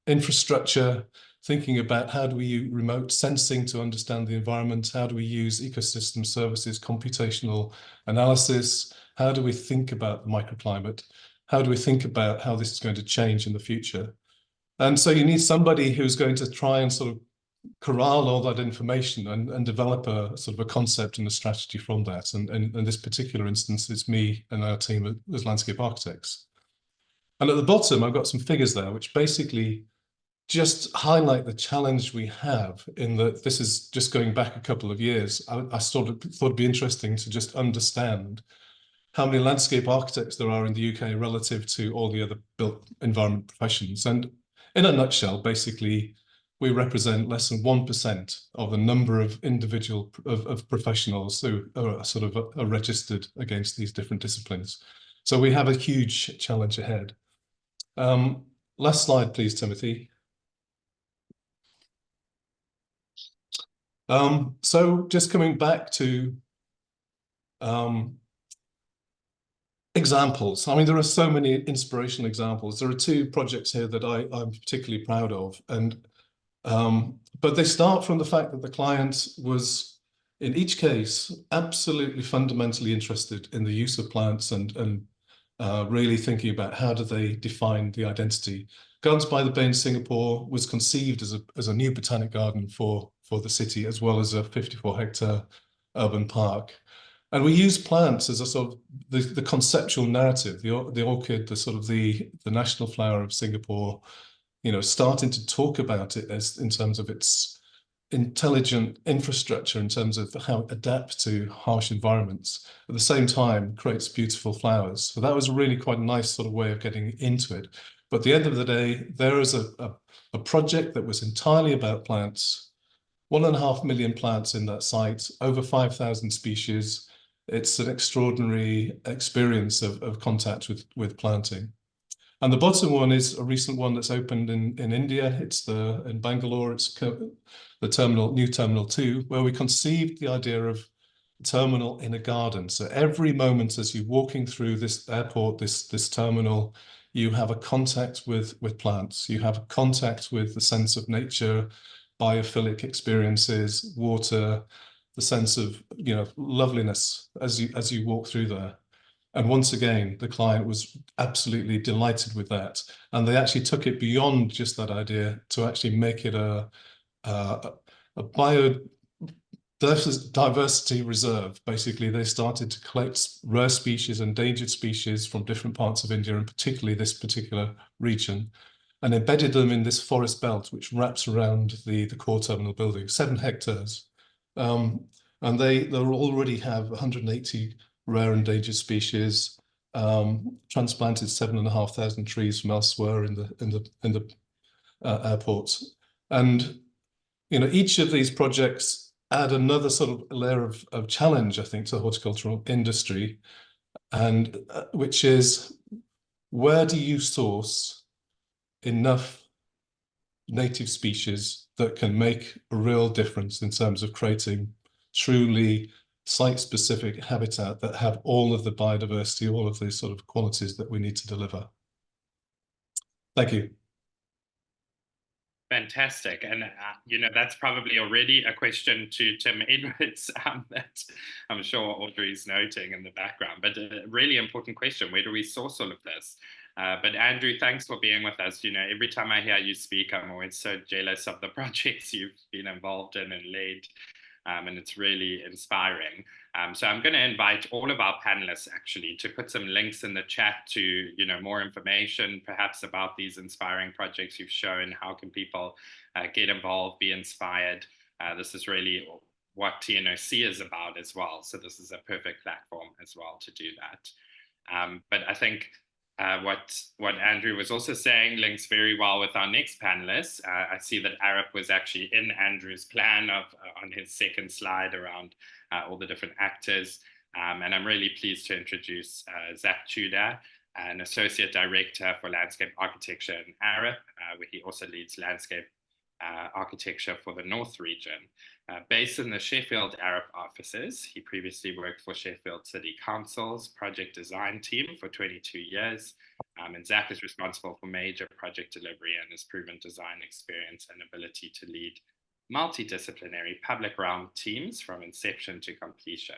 infrastructure, thinking about how do we use remote sensing to understand the environment, how do we use ecosystem services, computational analysis, how do we think about the microclimate, how do we think about how this is going to change in the future. And so you need somebody who's going to try and sort of corral all that information and develop a sort of a concept and a strategy from that. And in this particular instance, it's me and our team as landscape architects. And at the bottom, I've got some figures there, which basically just highlight the challenge we have in that this is just going back a couple of years. I sort of thought it'd be interesting to just understand how many landscape architects there are in the UK relative to all the other built environment professions. And in a nutshell, basically, we represent less than 1% of the number of individual professionals who are sort of are registered against these different disciplines. So we have a huge challenge ahead. Last slide, please, Timothy. So just coming back to examples. I mean, there are so many inspirational examples. There are two projects here that I'm particularly proud of, but they start from the fact that the client was, in each case, absolutely fundamentally interested in the use of plants and really thinking about how do they define the identity. Gardens by the Bay in Singapore was conceived as a new botanic garden for the city, as well as a 54-hectare urban park. And we use plants as a sort of the conceptual narrative, the orchid, the sort of the national flower of Singapore, you know, starting to talk about it as in terms of its intelligent infrastructure, in terms of how it adapts to harsh environments, at the same time creates beautiful flowers. So that was really quite a nice sort of way of getting into it. But at the end of the day, there is a project that was entirely about plants, 1.5 million plants in that site, over 5,000 species. It's an extraordinary experience of contact with planting. And the bottom one is a recent one that's opened in India. It's in Bangalore. It's the new Terminal 2, where we conceived the idea of a terminal in a garden. So every moment as you're walking through this airport, this terminal, you have a contact with plants. You have a contact with the sense of nature, biophilic experiences, water, the sense of, you know, loveliness as you walk through there. And once again, the client was absolutely delighted with that. And they actually took it beyond just that idea to actually make it a biodiversity reserve. Basically, they started to collect rare species, endangered species from different parts of India, and particularly this particular region, and embedded them in this forest belt, which wraps around the core terminal building, 7 hectares. And they already have 180 rare endangered species, transplanted 7,500 trees from elsewhere in the airports. And, you know, each of these projects add another sort of layer of challenge, I think, to the horticultural industry, and which is, where do you source enough native species that can make a real difference in terms of creating truly site-specific habitat that have all of the biodiversity, all of these sort of qualities that we need to deliver. Thank you. Fantastic. And, that's probably already a question to Tim Edwards that I'm sure Audrey's noting in the background, but a really important question. Where do we source all of this? But Andrew, thanks for being with us. Every time I hear you speak, I'm always so jealous of the projects you've been involved in and led. And it's really inspiring. So I'm going to invite all of our panelists actually to put some links in the chat to, more information perhaps about these inspiring projects you've shown. How can people get involved, be inspired? This is really what TNOC is about as well. So this is a perfect platform as well to do that. But I think what Andrew was also saying links very well with our next panelists. I see that ARIP was actually in Andrew's plan on his second slide around all the different actors. And I'm really pleased to introduce Zach Tudor, an Associate Director for Landscape Architecture in ARIP, where he also leads landscape architecture for the North region. Based in the Sheffield ARIP offices, he previously worked for Sheffield City Council's project design team for 22 years. And Zach is responsible for major project delivery and his proven design experience and ability to lead multidisciplinary public realm teams from inception to completion.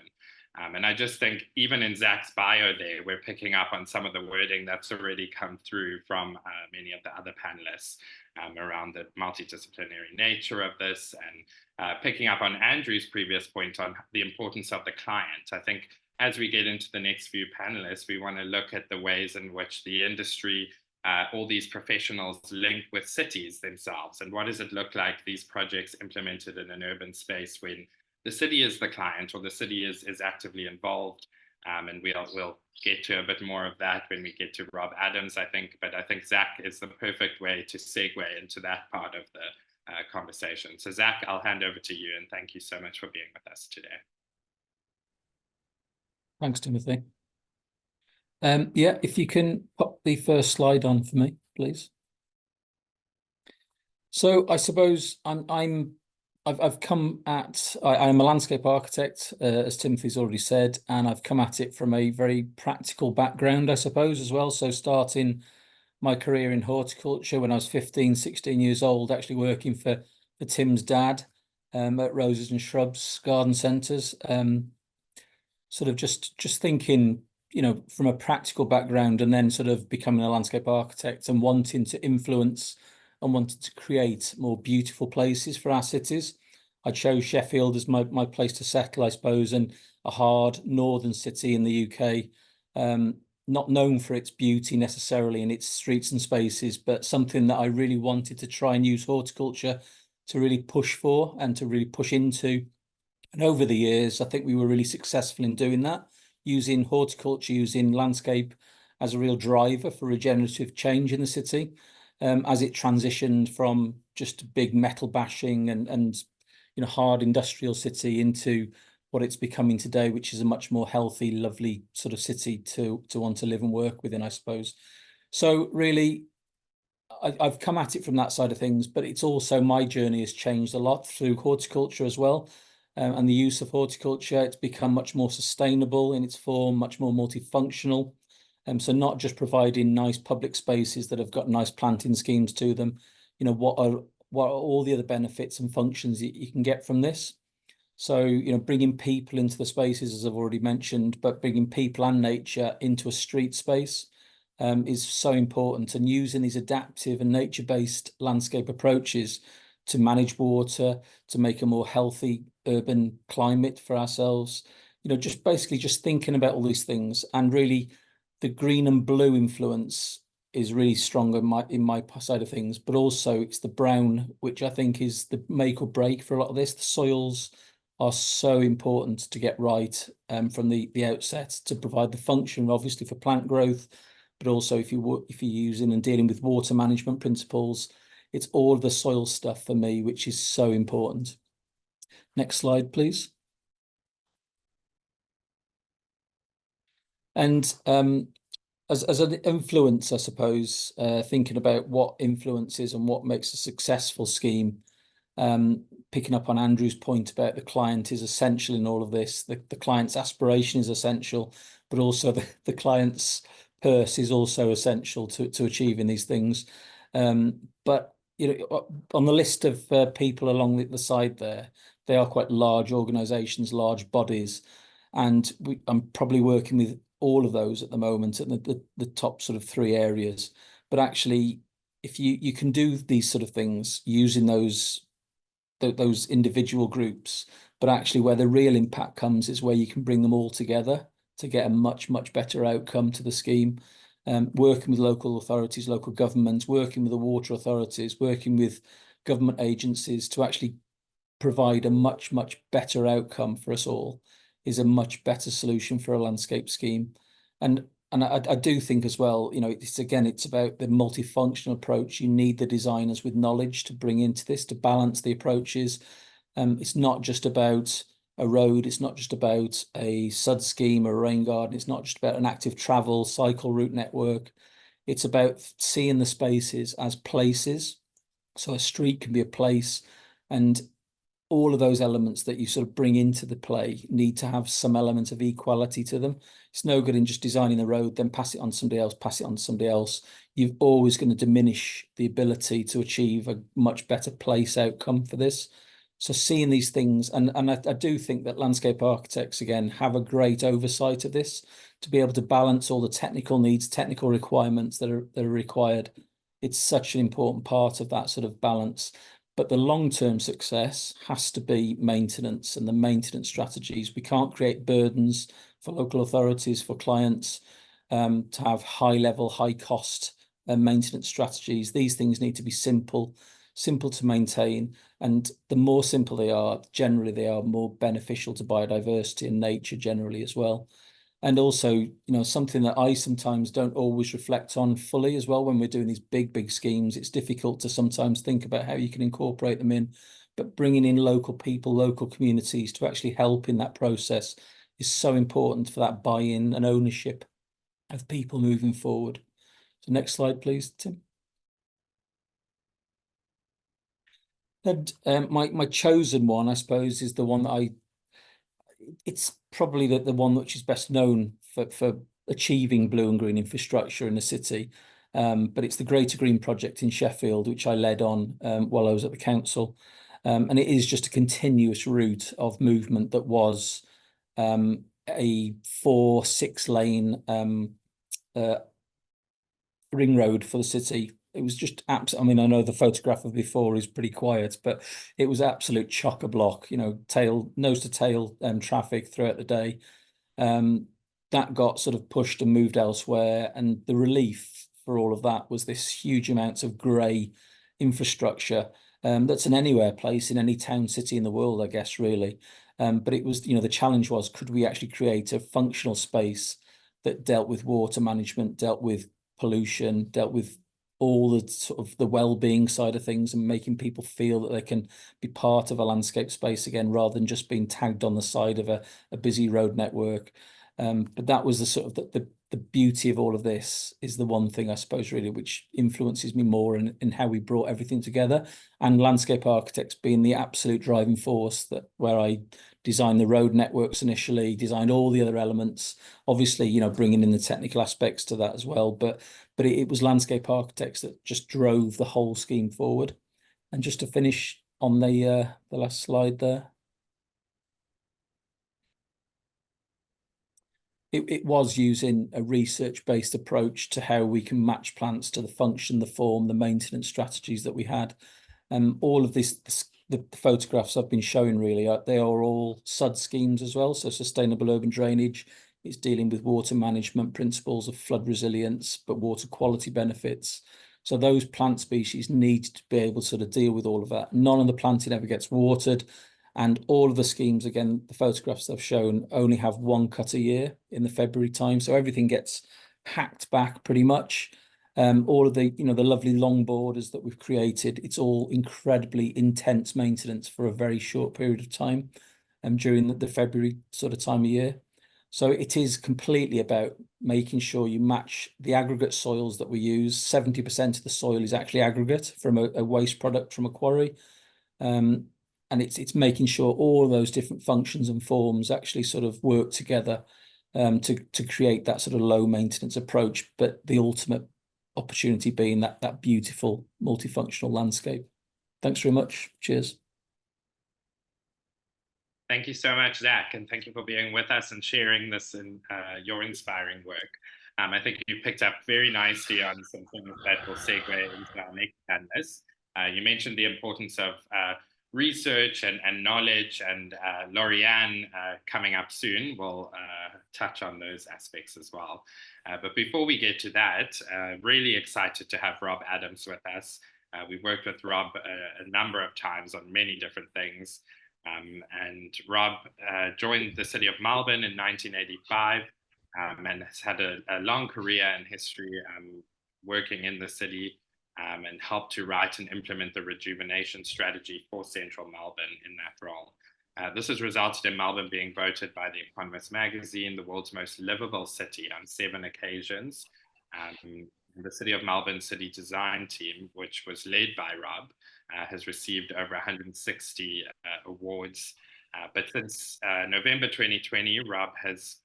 And I just think even in Zach's bio there, we're picking up on some of the wording that's already come through from many of the other panelists around the multidisciplinary nature of this, and picking up on Andrew's previous point on the importance of the client. I think as we get into the next few panelists, we want to look at the ways in which the industry, all these professionals link with cities themselves, and what does it look like, these projects implemented in an urban space when the city is the client or the city is actively involved. And we'll get to a bit more of that when we get to Rob Adams, I think. But I think Zach is the perfect way to segue into that part of the conversation. So Zach, I'll hand over to you, and thank you so much for being with us today. Thanks, Timothy. Yeah, if you can pop the first slide on for me, please. So I suppose I'm a landscape architect, as Timothy's already said, and I've come at it from a very practical background, I suppose, as well. So starting my career in horticulture when I was 15, 16 years old, actually working for Tim's dad at Roses and Shrubs Garden Centres, sort of just thinking, from a practical background, and then sort of becoming a landscape architect and wanting to influence and wanted to create more beautiful places for our cities. I chose Sheffield as my place to settle, I suppose, and a hard northern city in the UK, not known for its beauty necessarily in its streets and spaces, but something that I really wanted to try and use horticulture to really push for and to really push into. And over the years, I think we were really successful in doing that, using horticulture, using landscape as a real driver for regenerative change in the city. As it transitioned from just a big metal bashing and hard industrial city into what it's becoming today, which is a much more healthy, lovely sort of city to want to live and work within, I suppose. So really, I've come at it from that side of things, but it's also my journey has changed a lot through horticulture as well. And the use of horticulture, it's become much more sustainable in its form, much more multifunctional. So not just providing nice public spaces that have got nice planting schemes to them, what are all the other benefits and functions that you can get from this? So, bringing people into the spaces, as I've already mentioned, but bringing people and nature into a street space is so important, and using these adaptive and nature-based landscape approaches to manage water, to make a more healthy urban climate for ourselves, just basically just thinking about all these things. And really, the green and blue influence is really strong in my side of things, but also it's the brown, which I think is the make or break for a lot of this. The soils are so important to get right from the outset to provide the function, obviously, for plant growth, but also if you're using and dealing with water management principles, it's all the soil stuff for me, which is so important. Next slide, please. And as an influence, I suppose, thinking about what influences and what makes a successful scheme, picking up on Andrew's point about the client is essential in all of this. The client's aspiration is essential, but also the client's purse is also essential to achieving these things. But on the list of people along the side there, they are quite large organisations, large bodies, and I'm probably working with all of those at the moment at the top sort of 3 areas. But actually, if you can do these sort of things using those individual groups, but actually where the real impact comes is where you can bring them all together to get a much better outcome to the scheme. Working with local authorities, local governments, working with the water authorities, working with government agencies to actually provide a much better outcome for us all is a much better solution for a landscape scheme. And I do think as well, it's about the multifunctional approach. You need the designers with knowledge to bring into this, to balance the approaches. It's not just about a road, it's not just about a SUD scheme or a rain garden, it's not just about an active travel cycle route network. It's about seeing the spaces as places. So a street can be a place, and all of those elements that you sort of bring into the play need to have some element of equality to them. It's no good in just designing the road, then pass it on to somebody else, pass it on to somebody else. You're always going to diminish the ability to achieve a much better place outcome for this. So seeing these things, and I do think that landscape architects, again, have a great oversight of this to be able to balance all the technical needs, technical requirements that are required. It's such an important part of that sort of balance. But the long-term success has to be maintenance and the maintenance strategies. We can't create burdens for local authorities, for clients, to have high-level, high-cost maintenance strategies. These things need to be simple to maintain. And the more simple they are, generally they are more beneficial to biodiversity and nature generally as well. And also, something that I sometimes don't always reflect on fully as well when we're doing these big schemes. It's difficult to sometimes think about how you can incorporate them in, but bringing in local people, local communities to actually help in that process is so important for that buy-in and ownership of people moving forward. So next slide, please, Tim. And my chosen one, I suppose, is the one that it's probably the one which is best known for achieving blue and green infrastructure in the city. But it's the Greater Green project in Sheffield, which I led on while I was at the council. And it is just a continuous route of movement that was a 4-6 lane ring road for the city. It was just I mean, I know the photograph of before is pretty quiet, but it was absolute chock-a-block, nose to tail traffic throughout the day. That got sort of pushed and moved elsewhere, and the relief for all of that was this huge amounts of grey infrastructure that's an anywhere place in any town, city in the world, I guess, really. But it was, the challenge was, could we actually create a functional space that dealt with water management, dealt with pollution, dealt with all the sort of the well-being side of things, and making people feel that they can be part of a landscape space again, rather than just being tagged on the side of a busy road network. But that was the sort of the beauty of all of this, is the one thing I suppose really which influences me more in how we brought everything together, and landscape architects being the absolute driving force, that where I designed the road networks initially, designed all the other elements, obviously, bringing in the technical aspects to that as well, but it was landscape architects that just drove the whole scheme forward. And just to finish on the last slide there, it was using a research-based approach to how we can match plants to the function, the form, the maintenance strategies that we had. All of the photographs I've been showing really, they are all SUD schemes as well. So sustainable urban drainage, it's dealing with water management principles of flood resilience, but water quality benefits. So those plant species need to be able to sort of deal with all of that. None of the planting ever gets watered. And all of the schemes, again, the photographs I've shown only have one cut a year in the February time. So everything gets hacked back pretty much. All of the, the lovely long borders that we've created, it's all incredibly intense maintenance for a very short period of time during the February sort of time of year. So it is completely about making sure you match the aggregate soils that we use. 70% of the soil is actually aggregate from a waste product from a quarry. And it's making sure all of those different functions and forms actually sort of work together to create that sort of low maintenance approach, but the ultimate opportunity being that beautiful multifunctional landscape. Thanks very much. Cheers. Thank you so much, Zach, and thank you for being with us and sharing this in your inspiring work. I think you picked up very nicely on some things that will segue into our next canvas. You mentioned the importance of research and knowledge, and Lauriane coming up soon will touch on those aspects as well. But before we get to that, really excited to have Rob Adams with us. We've worked with Rob a number of times on many different things. And Rob joined the city of Melbourne in 1985 and has had a long career and history working in the city and helped to write and implement the rejuvenation strategy for central Melbourne in that role. This has resulted in Melbourne being voted by The Economist magazine the world's most livable city on 7 occasions. The City of Melbourne City Design Team, which was led by Rob, has received over 160 awards. But since November 2020, Rob has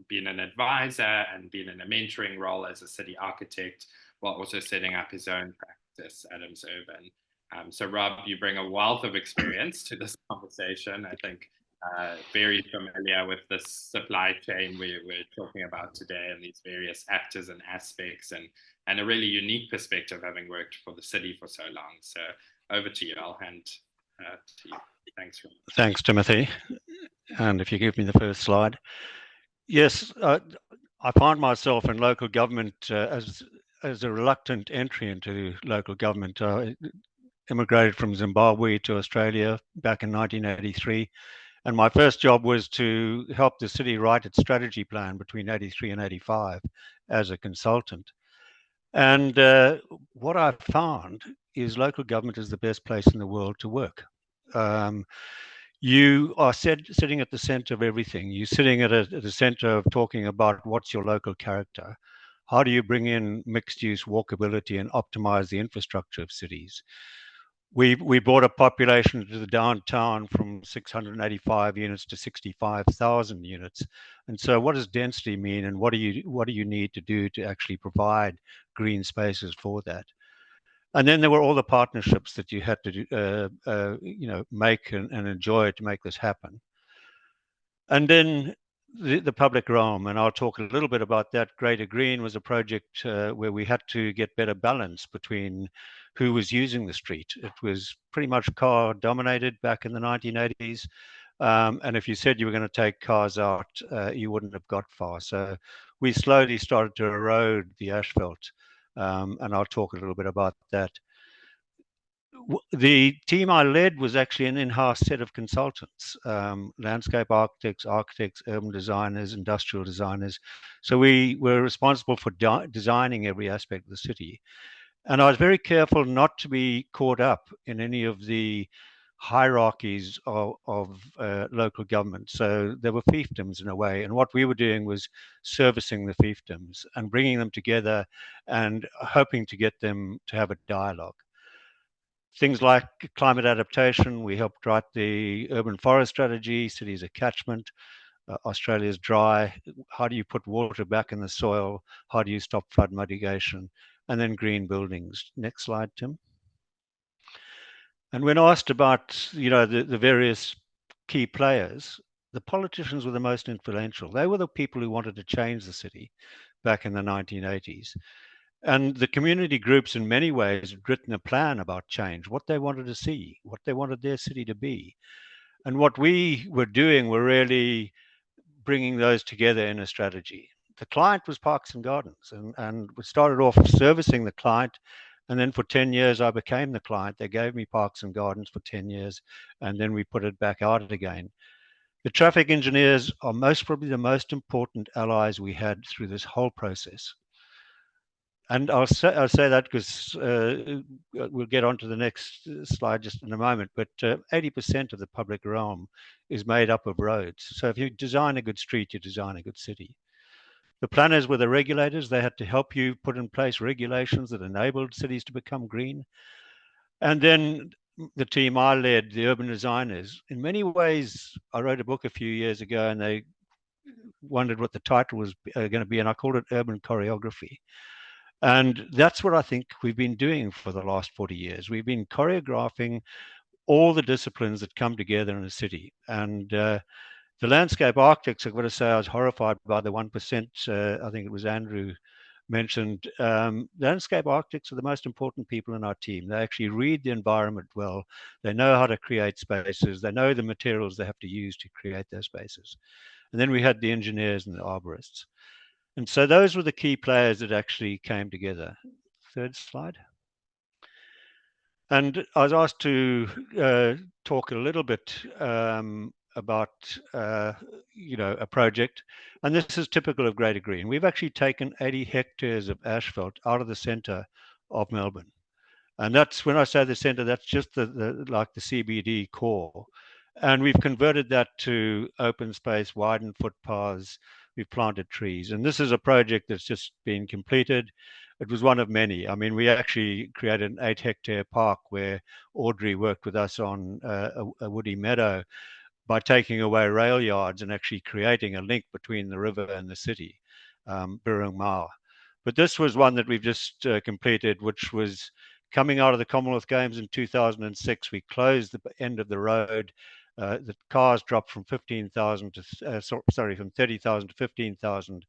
been an advisor and been in a mentoring role as a city architect, while also setting up his own practice, Adams Urban. So Rob, you bring a wealth of experience to this conversation. I think very familiar with this supply chain we're talking about today, and these various actors and aspects, and a really unique perspective, having worked for the city for so long. So over to you. I'll hand to you. Thanks. Thanks, Timothy. And if you give me the first slide. Yes, I find myself in local government as a reluctant entry into local government. I immigrated from Zimbabwe to Australia back in 1983. And my first job was to help the city write its strategy plan between 83 and 85 as a consultant. And what I found is local government is the best place in the world to work. You are sitting at the center of everything. You're sitting at the center of talking about what's your local character. How do you bring in mixed use walkability and optimize the infrastructure of cities? We brought a population to the downtown from 685 units to 65,000 units. And so what does density mean, and what do you need to do to actually provide green spaces for that? And then there were all the partnerships that you had to do, make and enjoy to make this happen. And then the public realm, and I'll talk a little bit about that. Greater Green was a project where we had to get better balance between who was using the street. It was pretty much car dominated back in the 1980s. And if you said you were going to take cars out, you wouldn't have got far. So we slowly started to erode the asphalt. And I'll talk a little bit about that. The team I led was actually an in-house set of consultants, landscape architects, urban designers, industrial designers. So we were responsible for designing every aspect of the city. And I was very careful not to be caught up in any of the hierarchies of local government. So there were fiefdoms in a way. And what we were doing was servicing the fiefdoms and bringing them together and hoping to get them to have a dialogue. Things like climate adaptation, we helped write the urban forest strategy, cities a catchment, Australia's dry, how do you put water back in the soil, how do you stop flood mitigation, and then green buildings. Next slide, Tim. And when asked about the various key players, the politicians were the most influential. They were the people who wanted to change the city back in the 1980s. And the community groups in many ways had written a plan about change, what they wanted to see, what they wanted their city to be. And what we were doing were really bringing those together in a strategy. The client was Parks and Gardens, and we started off servicing the client. And then for 10 years, I became the client. They gave me Parks and Gardens for 10 years, and then we put it back out again. The traffic engineers are most probably the most important allies we had through this whole process. And I'll say that because we'll get on to the next slide just in a moment, but 80% of the public realm is made up of roads. So if you design a good street, you design a good city. The planners were the regulators. They had to help you put in place regulations that enabled cities to become green. And then the team I led, the urban designers, in many ways, I wrote a book a few years ago and they wondered what the title was going to be, and I called it Urban Choreography. And that's what I think we've been doing for the last 40 years. We've been choreographing all the disciplines that come together in a city. And the landscape architects, I've got to say, I was horrified by the 1%, I think it was Andrew mentioned. Landscape architects are the most important people in our team. They actually read the environment well. They know how to create spaces. They know the materials they have to use to create those spaces. And then we had the engineers and the arborists. And so those were the key players that actually came together. Third slide. And I was asked to talk a little bit about a project, and this is typical of Greater Green. We've actually taken 80 hectares of asphalt out of the centre of Melbourne, and that's, when I say the centre, that's just the CBD core, and we've converted that to open space, widened footpaths. We've planted trees, and this is a project that's just been completed. It was one of many. I mean, we actually created an 8-hectare park where Audrey worked with us on a woody meadow by taking away rail yards and actually creating a link between the river and the city, Birrung Mawr. But this was one that we've just completed, which was coming out of the Commonwealth Games in 2006. We closed the end of the road. The cars dropped from 15,000 to, from 30,000 to 15,000.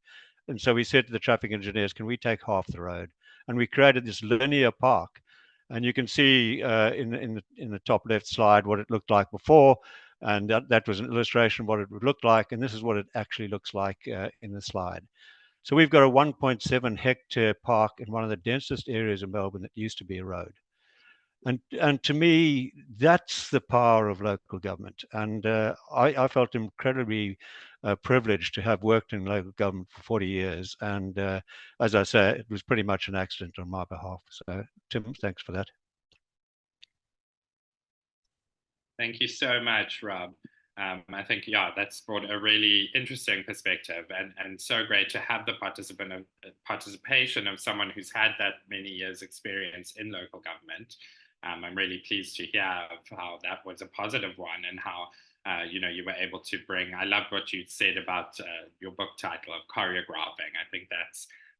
And so we said to the traffic engineers, can we take half the road? And we created this linear park. And you can see in the top left slide what it looked like before. And that was an illustration of what it would look like. And this is what it actually looks like in the slide. So we've got a 1.7 hectare park in one of the densest areas of Melbourne that used to be a road. And to me, that's the power of local government. And I felt incredibly privileged to have worked in local government for 40 years. And as I say, it was pretty much an accident on my behalf. So Tim, thanks for that. Thank you so much, Rob. I think, yeah, that's brought a really interesting perspective, and so great to have the participation of someone who's had that many years experience in local government. I'm really pleased to hear of how that was a positive one, and how you were able to bring. I love what you said about your book title of choreographing. I think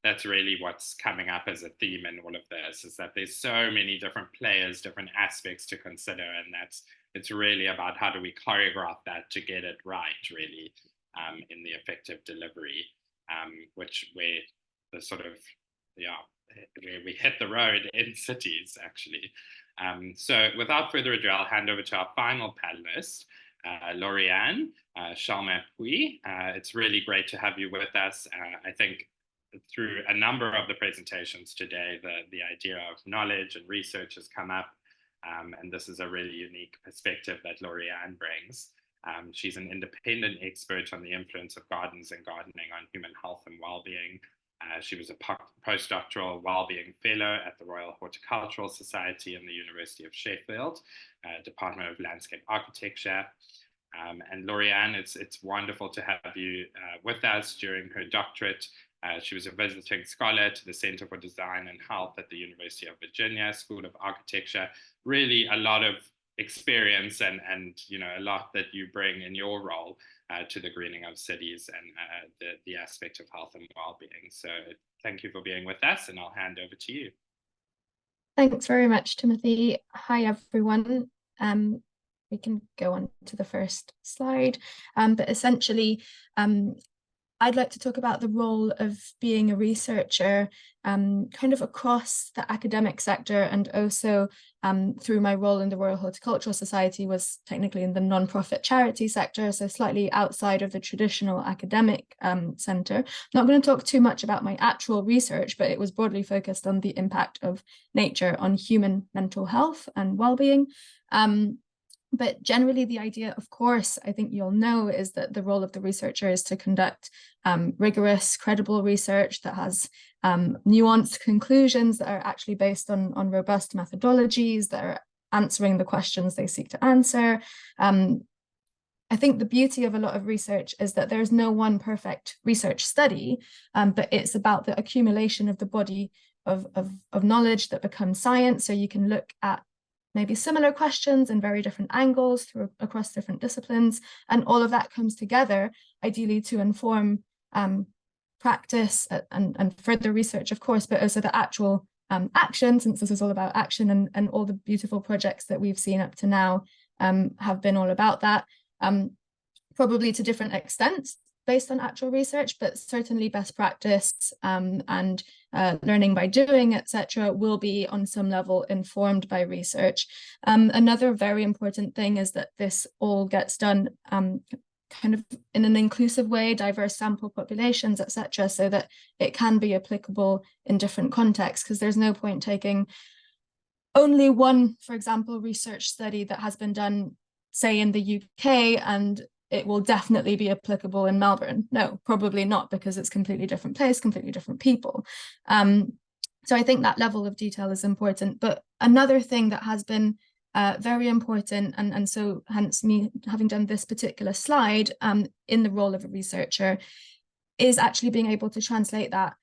that's really what's coming up as a theme in all of this, is that there's so many different players, different aspects to consider, and it's really about how do we choreograph that to get it right, really, in the effective delivery, where the sort of, where we hit the road in cities, actually. So without further ado, I'll hand over to our final panelist, Lauriane Chalmin-Puy. It's really great to have you with us. I think through a number of the presentations today, the idea of knowledge and research has come up. And this is a really unique perspective that Lauriane brings. She's an independent expert on the influence of gardens and gardening on human health and well-being. She was a postdoctoral well-being fellow at the Royal Horticultural Society and the University of Sheffield, Department of Landscape Architecture. And Lauriane, it's wonderful to have you with us during her doctorate. She was a visiting scholar to the Center for Design and Health at the University of Virginia School of Architecture. Really a lot of experience and a lot that you bring in your role to the greening of cities and the aspect of health and well-being. So thank you for being with us, and I'll hand over to you. Thanks very much, Timothy. Hi, everyone. We can go on to the first slide, but essentially, I'd like to talk about the role of being a researcher kind of across the academic sector, and also through my role in the Royal Horticultural Society was technically in the non-profit charity sector, so slightly outside of the traditional academic centre. I'm not going to talk too much about my actual research, but it was broadly focused on the impact of nature on human mental health and well-being. But generally, the idea, of course, I think you'll know, is that the role of the researcher is to conduct rigorous, credible research that has nuanced conclusions that are actually based on robust methodologies that are answering the questions they seek to answer. I think the beauty of a lot of research is that there's no one perfect research study, but it's about the accumulation of the body of knowledge that becomes science. So you can look at maybe similar questions in very different angles across different disciplines, and all of that comes together, ideally to inform practice and further research, of course, but also the actual action, since this is all about action, and all the beautiful projects that we've seen up to now have been all about that. Probably to different extents based on actual research, but certainly best practice and learning by doing, etc., will be on some level informed by research. Another very important thing is that this all gets done kind of in an inclusive way, diverse sample populations, etc., so that it can be applicable in different contexts, because there's no point taking only one, for example, research study that has been done, say, in the UK, and it will definitely be applicable in Melbourne. No, probably not, because it's completely different place, completely different people. So I think that level of detail is important. But another thing that has been very important, and so hence me having done this particular slide in the role of a researcher, is actually being able to translate that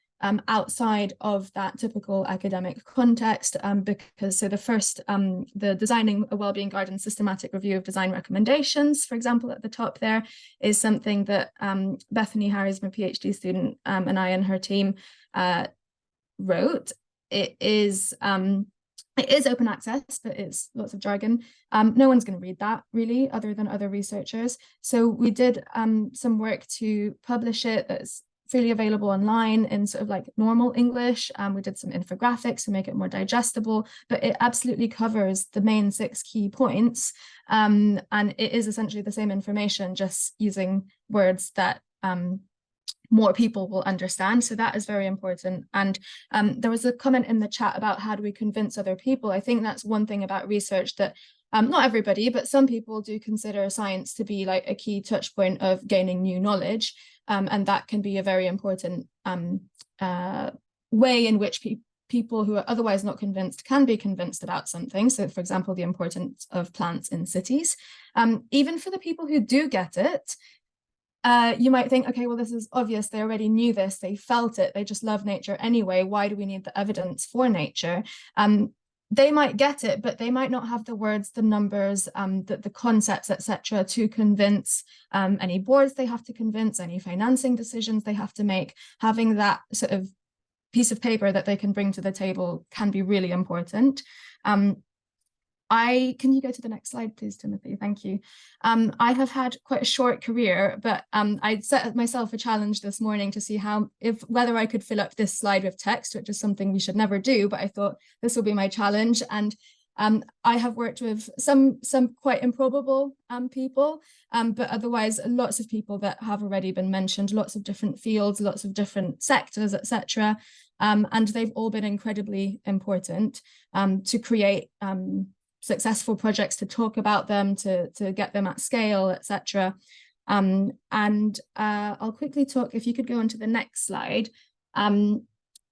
outside of that typical academic context, because so the first, the Designing a Wellbeing Garden Systematic Review of Design Recommendations, for example, at the top there, is something that Bethany Harris, my PhD student, and I and her team wrote. It is open access, but it's lots of jargon. No one's going to read that really, other than other researchers. So we did some work to publish it that's freely available online in sort of like normal English. We did some infographics to make it more digestible, but it absolutely covers the main 6 key points. And it is essentially the same information, just using words that more people will understand. So that is very important. And there was a comment in the chat about how do we convince other people. I think that's one thing about research that not everybody, but some people do consider science to be like a key touch point of gaining new knowledge. And that can be a very important way in which people who are otherwise not convinced can be convinced about something. So, for example, the importance of plants in cities. Even for the people who do get it, you might think, okay, well, this is obvious. They already knew this. They felt it. They just love nature anyway. Why do we need the evidence for nature? They might get it, but they might not have the words, the numbers, the concepts, etc., to convince any boards they have to convince, any financing decisions they have to make. Having that sort of piece of paper that they can bring to the table can be really important. Can you go to the next slide, please, Timothy? Thank you. I have had quite a short career, but I set myself a challenge this morning to see whether I could fill up this slide with text, which is something we should never do, but I thought this will be my challenge. And I have worked with some quite improbable people, but otherwise lots of people that have already been mentioned, lots of different fields, lots of different sectors, etc. And they've all been incredibly important to create successful projects, to talk about them, to get them at scale, etc. I'll quickly talk, if you could go on to the next slide.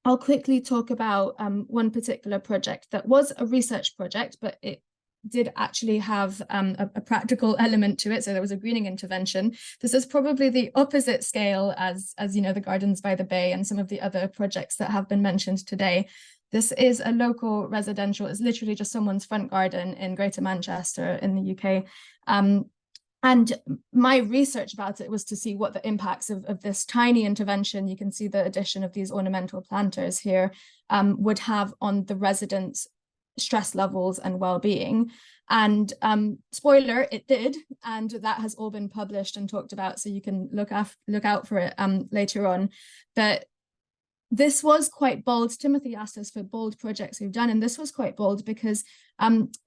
I'll quickly talk about one particular project that was a research project, but it did actually have a practical element to it. So there was a greening intervention. This is probably the opposite scale as you know, the Gardens by the Bay and some of the other projects that have been mentioned today. This is a local residential, it's literally just someone's front garden in Greater Manchester in the UK. And my research about it was to see what the impacts of this tiny intervention, you can see the addition of these ornamental planters here, would have on the residents' stress levels and well-being. And spoiler, it did, and that has all been published and talked about, so you can look out for it later on. But this was quite bold. Timothy asked us for bold projects we've done, and this was quite bold because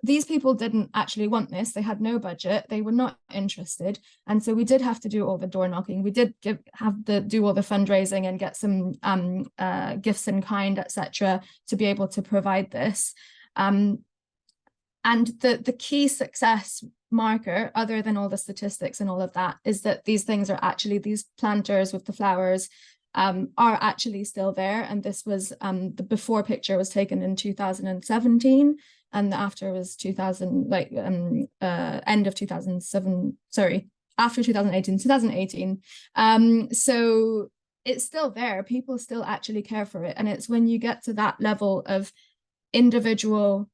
these people didn't actually want this. They had no budget. They were not interested. And so we did have to do all the door knocking. We did do all the fundraising and get some gifts in kind, etc., to be able to provide this. And the key success marker, other than all the statistics and all of that, is that these things are actually, these planters with the flowers, are actually still there. And this was the before picture was taken in 2017, and the after was 2000, like end of 2007. Sorry, after 2018. So it's still there. People still actually care for it, and it's when you get to that level of individual.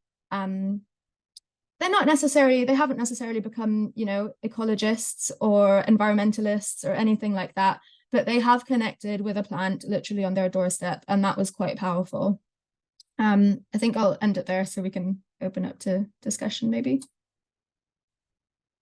They haven't necessarily become, you know, ecologists or environmentalists or anything like that, but they have connected with a plant literally on their doorstep, and that was quite powerful. I think I'll end it there so we can open up to discussion maybe.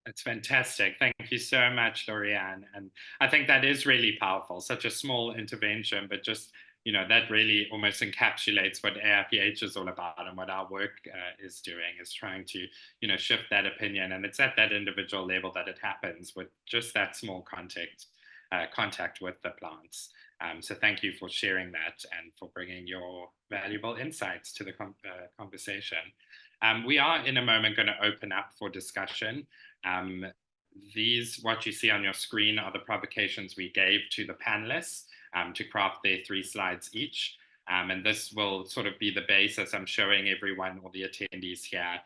That's fantastic. Thank you so much, Lorianne. And I think that is really powerful, such a small intervention, but just, you know, that really almost encapsulates what AIPH is all about, and what our work is doing, is trying to, you know, shift that opinion. And it's at that individual level that it happens, with just that small contact with the plants. So thank you for sharing that and for bringing your valuable insights to the conversation. We are in a moment going to open up for discussion. What you see on your screen are the provocations we gave to the panelists to craft their 3 slides each. And this will sort of be the basis. I'm showing everyone, all the attendees here,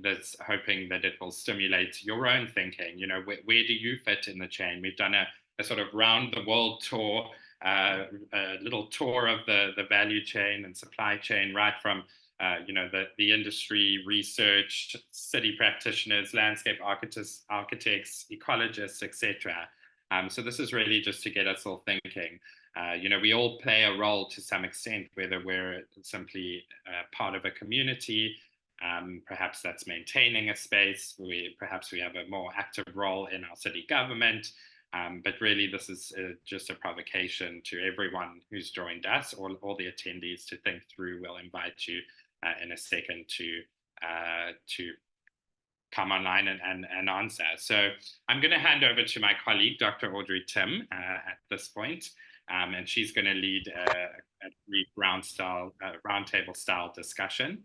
that's hoping that it will stimulate your own thinking. You know, where do you fit in the chain? We've done a sort of round the world tour, a little tour of the value chain and supply chain, right from you know, the industry, research, city practitioners, landscape architects, ecologists, etc. So this is really just to get us all thinking. You know, we all play a role to some extent, whether we're simply part of a community, perhaps that's maintaining a space, perhaps we have a more active role in our city government, but really this is just a provocation to everyone who's joined us, or all the attendees, to think through. We'll invite you in a second to come online and answer. So I'm going to hand over to my colleague, Dr. Audrey Tim, at this point, and she's going to lead a brief roundtable style discussion.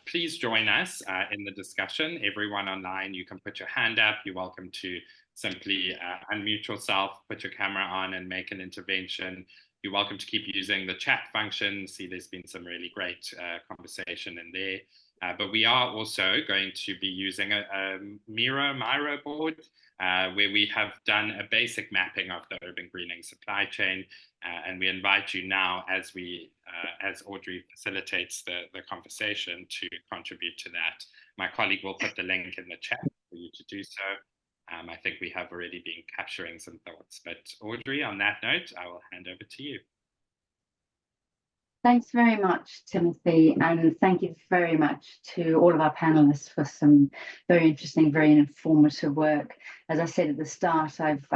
Please join us in the discussion. Everyone online, you can put your hand up. You're welcome to simply unmute yourself, put your camera on, and make an intervention. You're welcome to keep using the chat function. See, there's been some really great conversation in there. But we are also going to be using a Miro board, where we have done a basic mapping of the urban greening supply chain. And we invite you now, as Audrey facilitates the conversation, to contribute to that. My colleague will put the link in the chat for you to do so. I think we have already been capturing some thoughts, but Audrey, on that note, I will hand over to you. Thanks very much, Timothy, and thank you very much to all of our panelists for some very interesting, very informative work. As I said at the start, I've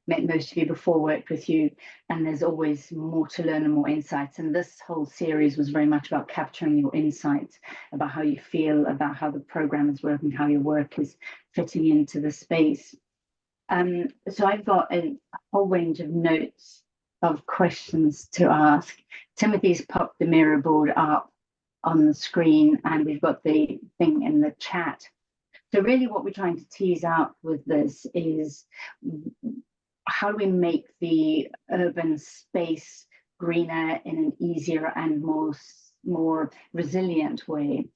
met most of you before, worked with you, and there's always more to learn and more insights. And this whole series was very much about capturing your insights, about how you feel, about how the program is working, how your work is fitting into the space. So I've got a whole range of notes of questions to ask. Timothy's popped the Miro board up on the screen, and we've got the thing in the chat. So really what we're trying to tease out with this is, how do we make the urban space greener in an easier and more resilient way?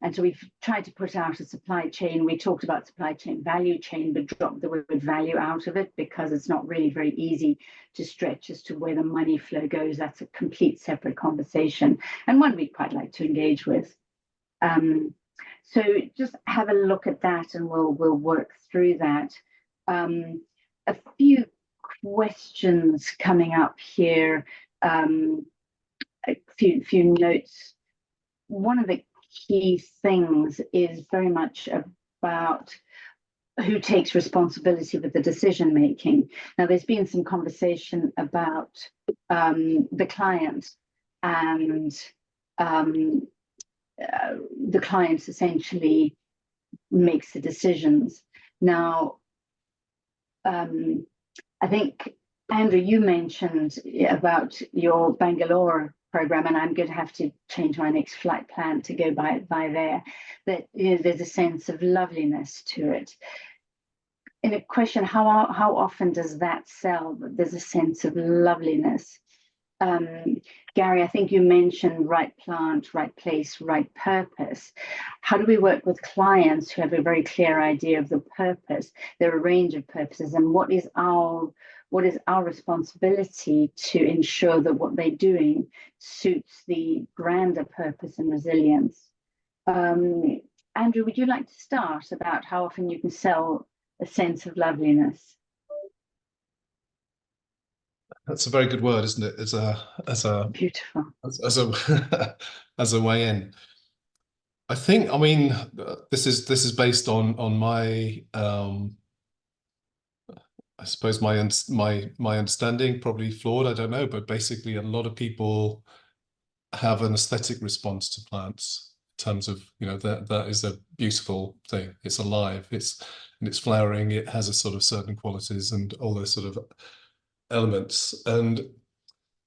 And so we've tried to put out a supply chain. We talked about supply chain, value chain, but dropped the word value out of it because it's not really very easy to stretch as to where the money flow goes. That's a complete separate conversation, and one we'd quite like to engage with. So just have a look at that, and we'll work through that. A few questions coming up here, a few notes. One of the key things is very much about who takes responsibility with the decision making. Now, there's been some conversation about the client, and the client essentially makes the decisions. Now, I think, Andrew, you mentioned about your Bangalore program, and I'm going to have to change my next flight plan to go by there, that, you know, there's a sense of loveliness to it. in a question, how often does that sell? There's a sense of loveliness. Gary, I think you mentioned right plant, right place, right purpose. How do we work with clients who have a very clear idea of the purpose? There are a range of purposes, and what is our responsibility to ensure that what they're doing suits the grander purpose and resilience? Andrew, would you like to start about how often you can sell a sense of loveliness? That's a very good word, isn't it? As a Beautiful. as a way in. I think, I mean, this is based on my I suppose my understanding, probably flawed, I don't know, but basically a lot of people have an aesthetic response to plants in terms of, you know, that is a beautiful thing. It's alive, it's flowering, it has a sort of certain qualities and all those sort of elements. And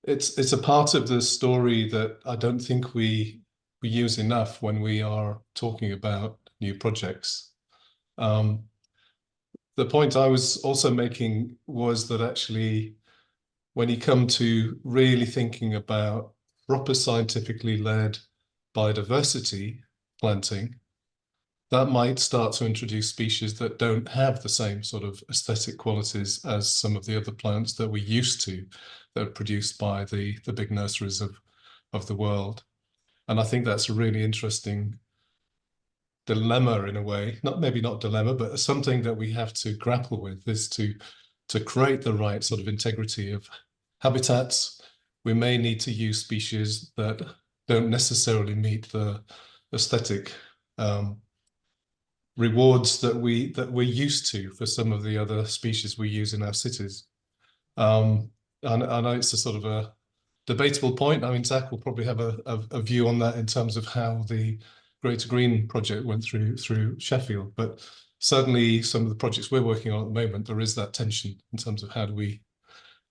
it's a part of the story that I don't think we use enough when we are talking about new projects. The point I was also making was that actually, when you come to really thinking about proper scientifically led biodiversity planting, that might start to introduce species that don't have the same sort of aesthetic qualities as some of the other plants that we're used to, that are produced by the big nurseries of the world. And I think that's a really interesting dilemma in a way, maybe not dilemma, but something that we have to grapple with, is to create the right sort of integrity of habitats. We may need to use species that don't necessarily meet the aesthetic rewards that we're used to for some of the other species we use in our cities. And I know it's a sort of a debatable point. I mean, Zach will probably have a view on that in terms of how the Greater Green project went through Sheffield, but certainly some of the projects we're working on at the moment, there is that tension in terms of how do we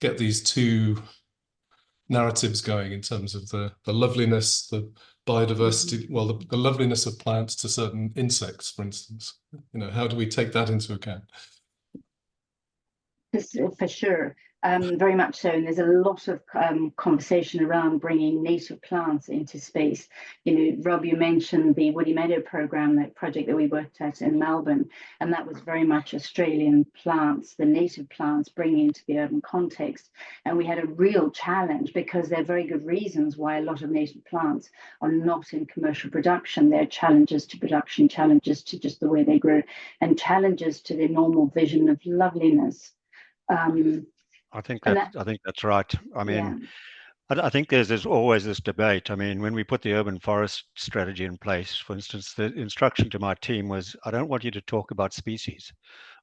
get these two narratives going in terms of the loveliness, the biodiversity, well, the loveliness of plants to certain insects, for instance. You know, how do we take that into account? For sure. Very much so, and there's a lot of conversation around bringing native plants into space. You know, Rob, you mentioned the Woody Meadow program, that project that we worked at in Melbourne, and that was very much Australian plants, the native plants, bringing into the urban context. And we had a real challenge because there are very good reasons why a lot of native plants are not in commercial production. There are challenges to production, challenges to just the way they grow, and challenges to the normal vision of loveliness. I think that's right. I mean, yeah. I think there's always this debate. I mean, when we put the urban forest strategy in place, for instance, the instruction to my team was, I don't want you to talk about species.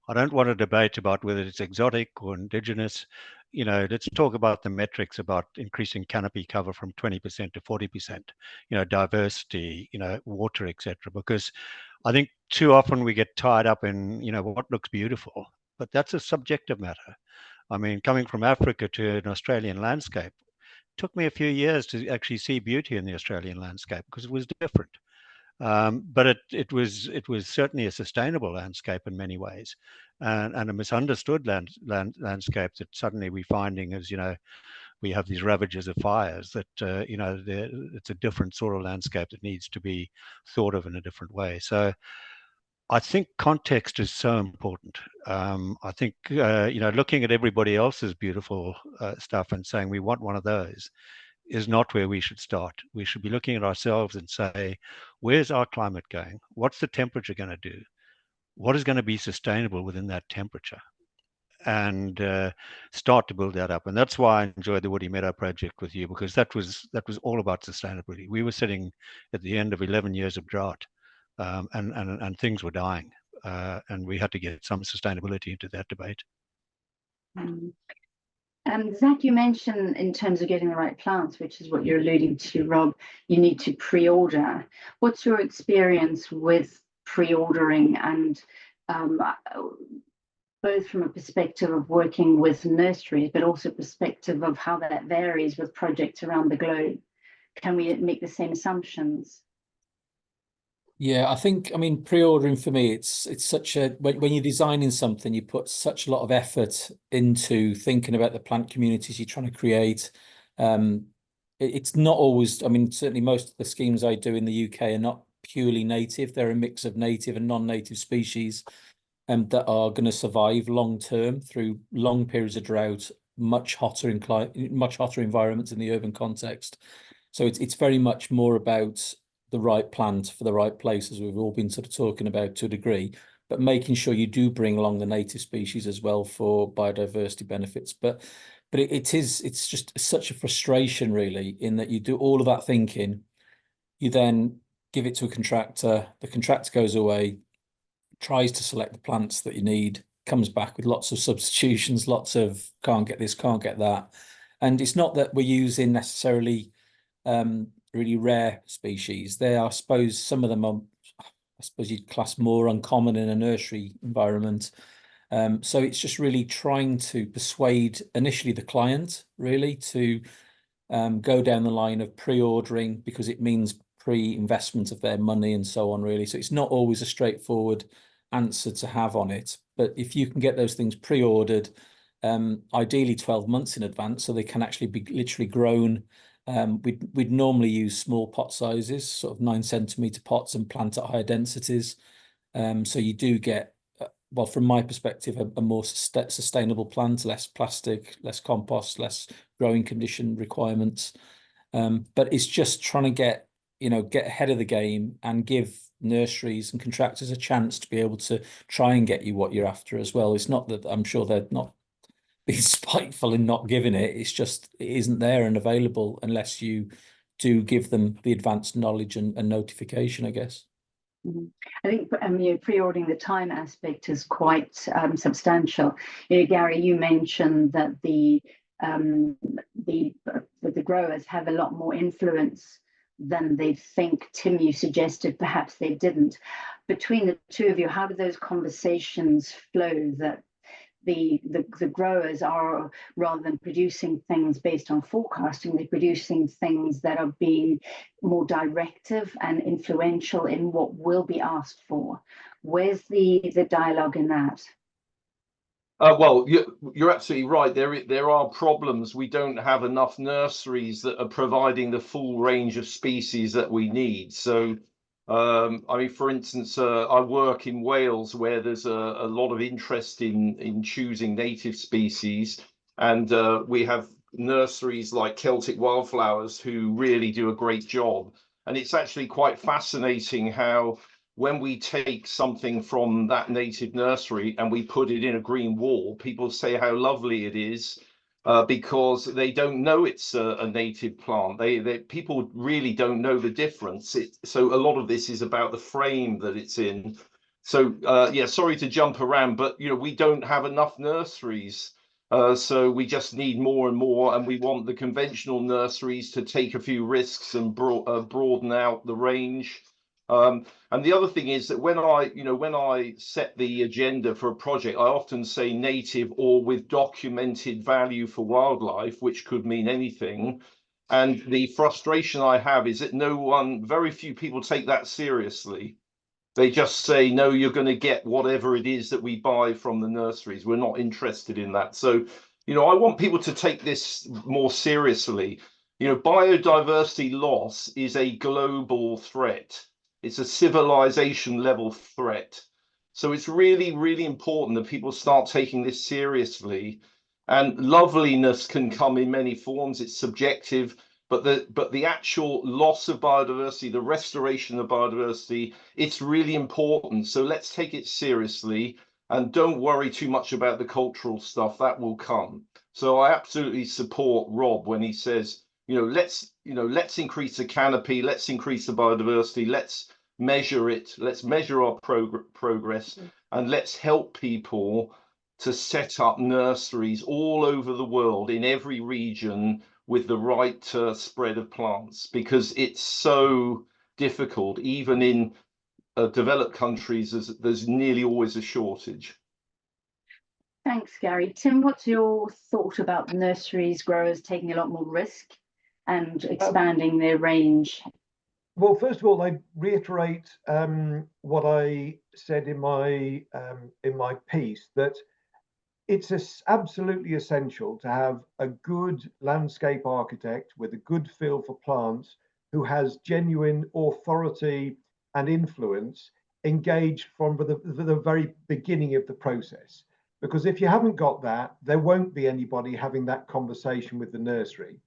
I don't want a debate about whether it's exotic or indigenous. You know, let's talk about the metrics about increasing canopy cover from 20% to 40%, you know, diversity, you know, water, etc. Because I think too often we get tied up in, you know, what looks beautiful, but that's a subjective matter. I mean, coming from Africa to an Australian landscape, took me a few years to actually see beauty in the Australian landscape because it was different. But it was certainly a sustainable landscape in many ways, and a misunderstood landscape that suddenly we're finding is, you know, we have these ravages of fires that, you know, it's a different sort of landscape that needs to be thought of in a different way. So I think context is so important. I think, you know, looking at everybody else's beautiful stuff and saying we want one of those is not where we should start. We should be looking at ourselves and say, where's our climate going? What's the temperature going to do? What is going to be sustainable within that temperature? And start to build that up. And that's why I enjoyed the Woody Meadow project with you, because that was all about sustainability. We were sitting at the end of 11 years of drought. And things were dying, and we had to get some sustainability into that debate. Zach, you mentioned in terms of getting the right plants, which is what you're alluding to, Rob, you need to pre-order. What's your experience with pre-ordering, and both from a perspective of working with nurseries, but also perspective of how that varies with projects around the globe? Can we make the same assumptions? Yeah, I mean, pre-ordering for me, it's such a when you're designing something, you put such a lot of effort into thinking about the plant communities you're trying to create. It's not always, I mean, certainly most of the schemes I do in the UK are not purely native. They're a mix of native and non-native species that are going to survive long term through long periods of drought, much hotter environments in the urban context. So it's very much more about the right plant for the right place, as we've all been sort of talking about to a degree, but making sure you do bring along the native species as well for biodiversity benefits. But it's just such a frustration really, in that you do all of that thinking, you then give it to a contractor, the contractor goes away, tries to select the plants that you need, comes back with lots of substitutions, lots of can't get this, can't get that. And it's not that we're using necessarily really rare species. They are, I suppose, some of them are, I suppose you'd class more uncommon in a nursery environment. So it's just really trying to persuade initially the client really to go down the line of pre-ordering, because it means pre-investment of their money and so on really. So it's not always a straightforward answer to have on it, but if you can get those things pre-ordered, ideally 12 months in advance, so they can actually be literally grown. We'd normally use small pot sizes, sort of 9 centimeter pots, and plant at higher densities. So you do get, well, from my perspective, a more sustainable plant, less plastic, less compost, less growing condition requirements. But it's just trying to get ahead of the game and give nurseries and contractors a chance to be able to try and get you what you're after as well. It's not that I'm sure they're not being spiteful in not giving it. It's just it isn't there and available unless you do give them the advanced knowledge and notification, I guess. I think pre-ordering the time aspect is quite substantial. Gary, you mentioned that the growers have a lot more influence than they think. Tim, you suggested perhaps they didn't. Between the two of you, how do those conversations flow, that the growers are, rather than producing things based on forecasting, they're producing things that are being more directive and influential in what will be asked for? Where's the dialogue in that? Well, you're absolutely right. There are problems. We don't have enough nurseries that are providing the full range of species that we need. So, I mean, for instance, I work in Wales, where there's a lot of interest in choosing native species, and we have nurseries like Celtic Wildflowers who really do a great job. And it's actually quite fascinating how, when we take something from that native nursery and we put it in a green wall, people say how lovely it is, because they don't know it's a native plant. People really don't know the difference. So a lot of this is about the frame that it's in. So yeah, sorry to jump around, but we don't have enough nurseries. So we just need more and more, and we want the conventional nurseries to take a few risks and broaden out the range. And the other thing is that when I set the agenda for a project, I often say native or with documented value for wildlife, which could mean anything. And the frustration I have is that very few people take that seriously. They just say, no, you're going to get whatever it is that we buy from the nurseries. We're not interested in that. So, I want people to take this more seriously. Biodiversity loss is a global threat. It's a civilization level threat. So it's really, really important that people start taking this seriously. And loveliness can come in many forms. It's subjective, but the actual loss of biodiversity, the restoration of biodiversity, it's really important. So let's take it seriously and don't worry too much about the cultural stuff. That will come. So I absolutely support Rob when he says, let's increase the canopy, let's increase the biodiversity, let's measure it, let's measure our progress, and let's help people to set up nurseries all over the world, in every region, with the right spread of plants, because it's so difficult. Even in developed countries, there's nearly always a shortage. Thanks, Gary. Tim, what's your thought about nurseries, growers taking a lot more risk and expanding their range? Well, first of all, I reiterate what I said in my piece, that it's absolutely essential to have a good landscape architect with a good feel for plants, who has genuine authority and influence, engaged from the very beginning of the process. Because if you haven't got that, there won't be anybody having that conversation with the nursery.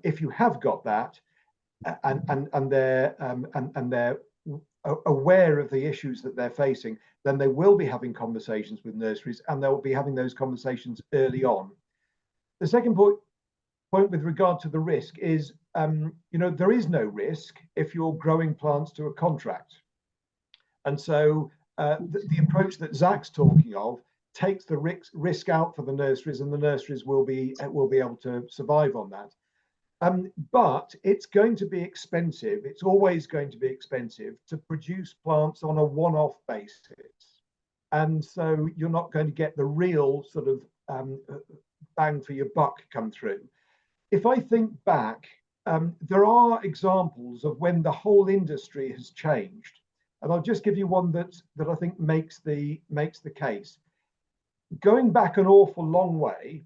If you have got that, and they're aware of the issues that they're facing, then they will be having conversations with nurseries, and they'll be having those conversations early on. The second point with regard to the risk is, there is no risk if you're growing plants to a contract. And so the approach that Zach's talking of takes the risk out for the nurseries, and the nurseries will be able to survive on that. But it's going to be expensive. It's always going to be expensive to produce plants on a one-off basis. And so you're not going to get the real sort of bang for your buck come through. If I think back, there are examples of when the whole industry has changed. And I'll just give you one that I think makes the case. Going back an awful long way,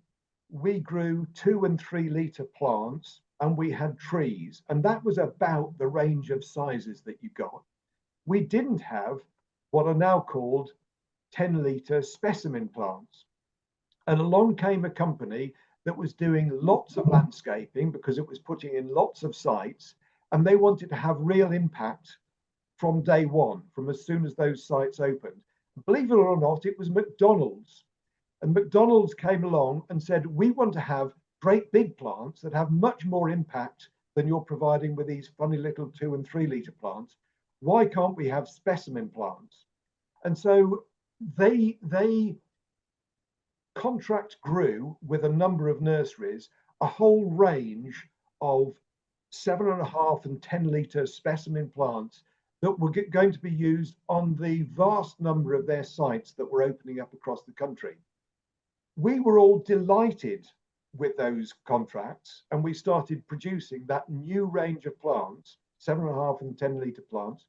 we grew 2 and 3 litre plants, and we had trees, and that was about the range of sizes that you got. We didn't have what are now called 10 litre specimen plants. And along came a company that was doing lots of landscaping, because it was putting in lots of sites, and they wanted to have real impact from day one, from as soon as those sites opened. Believe it or not, it was McDonald's. And McDonald's came along and said, we want to have great big plants that have much more impact than you're providing with these funny little 2 and 3 litre plants. Why can't we have specimen plants? And so they contract grew with a number of nurseries, a whole range of 7.5 and 10 litre specimen plants that were going to be used on the vast number of their sites that were opening up across the country. We were all delighted with those contracts, and we started producing that new range of plants, 7.5 and 10 litre plants.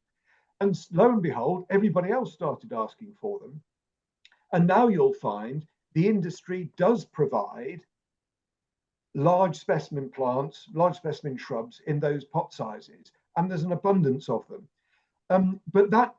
And lo and behold, everybody else started asking for them. And now you'll find the industry does provide large specimen plants, large specimen shrubs in those pot sizes, and there's an abundance of them. But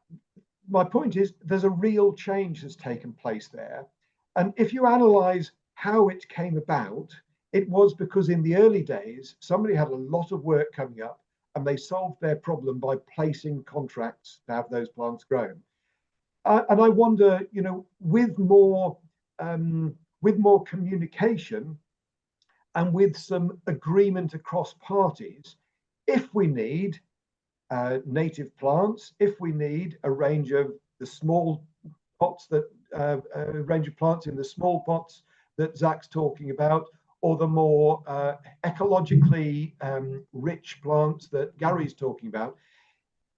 my point is, there's a real change that's taken place there. And if you analyze how it came about, it was because in the early days, somebody had a lot of work coming up, and they solved their problem by placing contracts to have those plants grown. And I wonder, with more communication and with some agreement across parties, if we need native plants, if we need a range of the small pots that a range of plants in the small pots that Zach's talking about, or the more ecologically rich plants that Gary's talking about,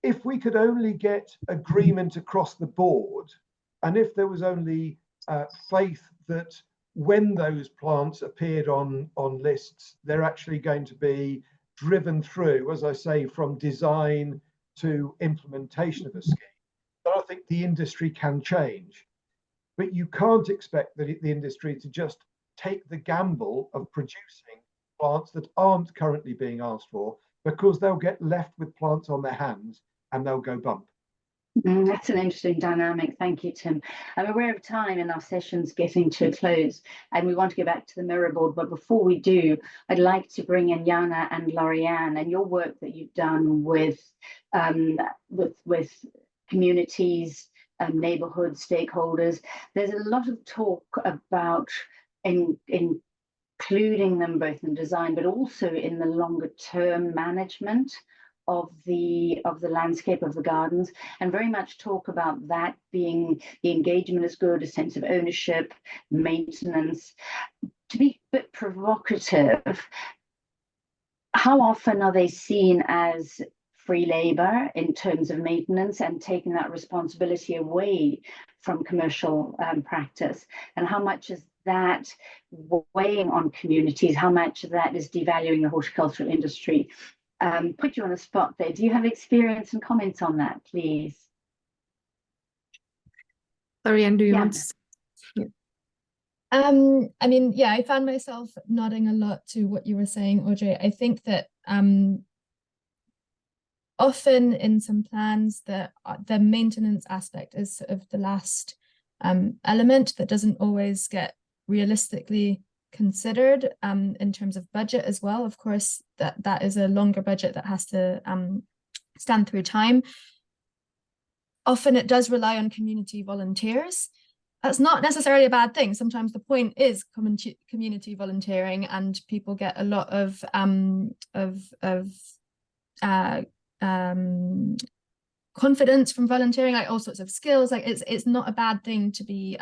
if we could only get agreement across the board, and if there was only faith that when those plants appeared on lists, they're actually going to be driven through, as I say, from design to implementation of a scheme, then I think the industry can change. But you can't expect the industry to just take the gamble of producing plants that aren't currently being asked for, because they'll get left with plants on their hands and they'll go bump. That's an interesting dynamic. Thank you, Tim. I'm aware of time and our session's getting to a close, and we want to go back to the mirror board. But before we do, I'd like to bring in Jana and Lauriane and your work that you've done with communities, neighborhood stakeholders. There's a lot of talk about including them both in design, but also in the longer term management of the landscape of the gardens, and very much talk about that being the engagement is good, a sense of ownership, maintenance. To be a bit provocative, how often are they seen as free labor in terms of maintenance and taking that responsibility away from commercial practice? And how much is that weighing on communities? How much of that is devaluing the horticultural industry? put you on the spot there. Do you have experience and comments on that, please? Lorianne, do you Yeah. want to? Yeah. I mean, yeah, I found myself nodding a lot to what you were saying, Audrey. I think that often in some plans, the maintenance aspect is sort of the last element that doesn't always get realistically considered in terms of budget as well. Of course, that is a longer budget that has to stand through time. Often it does rely on community volunteers. That's not necessarily a bad thing. Sometimes the point is community volunteering, and people get a lot of confidence from volunteering, like all sorts of skills. Like it's not a bad thing to be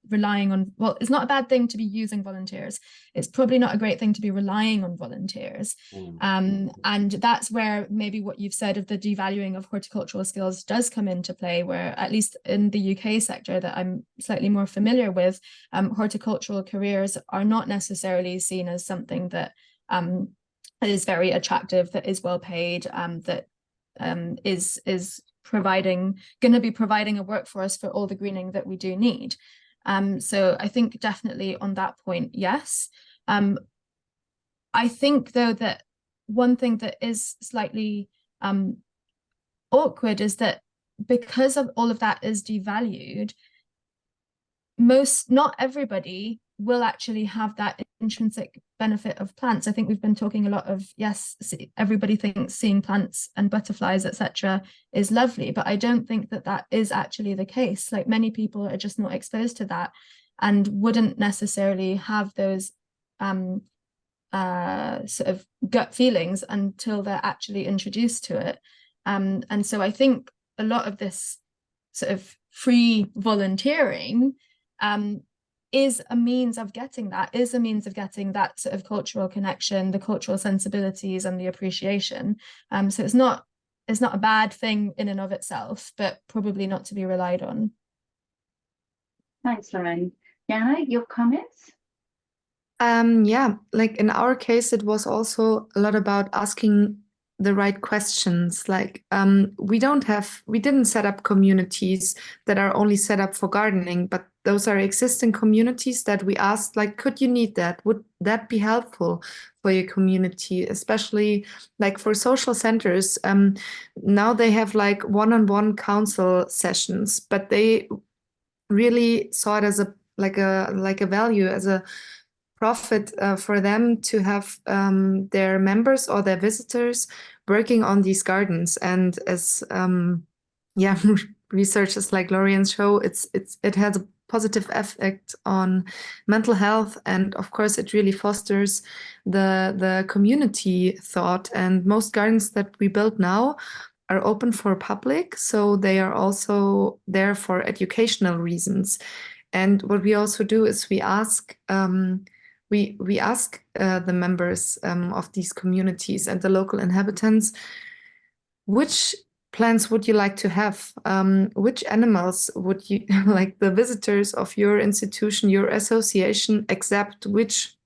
relying on, well, it's not a bad thing to be using volunteers. It's probably not a great thing to be relying on volunteers. And that's where maybe what you've said of the devaluing of horticultural skills does come into play, where at least in the UK sector that I'm slightly more familiar with, horticultural careers are not necessarily seen as something that is very attractive, that is well paid, that is going to be providing a workforce for all the greening that we do need. So I think definitely on that point, yes. I think though that one thing that is slightly awkward is that because of all of that is devalued, not everybody will actually have that intrinsic benefit of plants. I think we've been talking a lot of, yes, everybody thinks seeing plants and butterflies, etc., is lovely, but I don't think that that is actually the case. Like, many people are just not exposed to that and wouldn't necessarily have those sort of gut feelings until they're actually introduced to it. And so I think a lot of this sort of free volunteering is a means of getting that sort of cultural connection, the cultural sensibilities and the appreciation. So it's not a bad thing in and of itself, but probably not to be relied on. Thanks, Lorraine. Jana, your comments? Yeah, like in our case, it was also a lot about asking the right questions. Like we didn't set up communities that are only set up for gardening, but those are existing communities that we asked, like, could you need that? Would that be helpful for your community? Especially like for social centers. Now they have like one-on-one council sessions, but they really saw it as a value, as a profit for them to have their members or their visitors working on these gardens. And as researchers like Lorianne show, it has a positive effect on mental health, and of course it really fosters the community thought. And most gardens that we build now are open for public, so they are also there for educational reasons. And what we also do is we ask the members of these communities and the local inhabitants, which plants would you like to have? Which animals would you like the visitors of your institution, your association, accept? Which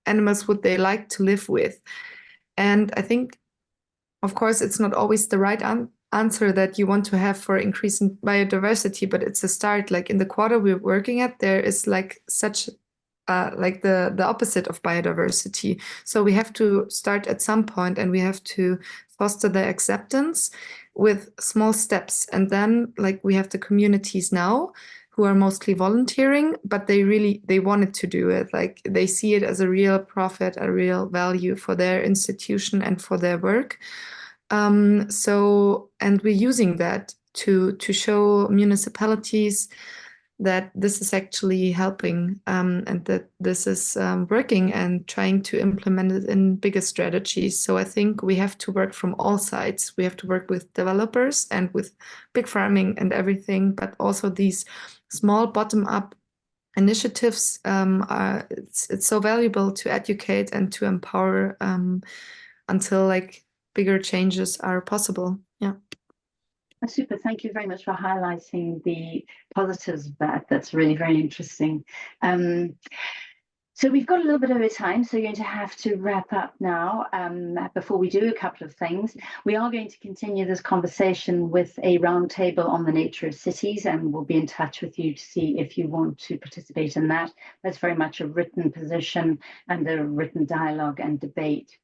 animals would they like to live with? And I think, of course, it's not always the right answer that you want to have for increasing biodiversity, but it's a start. Like in the quarter we're working at, there is like such like the opposite of biodiversity. So we have to start at some point, and we have to foster the acceptance with small steps. And then like we have the communities now who are mostly volunteering, but they wanted to do it. Like they see it as a real profit, a real value for their institution and for their work. And we're using that to show municipalities that this is actually helping, and that this is working, and trying to implement it in bigger strategies. So I think we have to work from all sides. We have to work with developers and with big farming and everything, but also these small bottom-up initiatives. It's so valuable to educate and to empower until like bigger changes are possible. Yeah. Super. Thank you very much for highlighting the positives of that. That's really very interesting. So we've got a little bit over time, so you're going to have to wrap up now. Before we do, a couple of things. We are going to continue this conversation with a roundtable on the nature of cities, and we'll be in touch with you to see if you want to participate in that. That's very much a written position and a written dialogue and debate.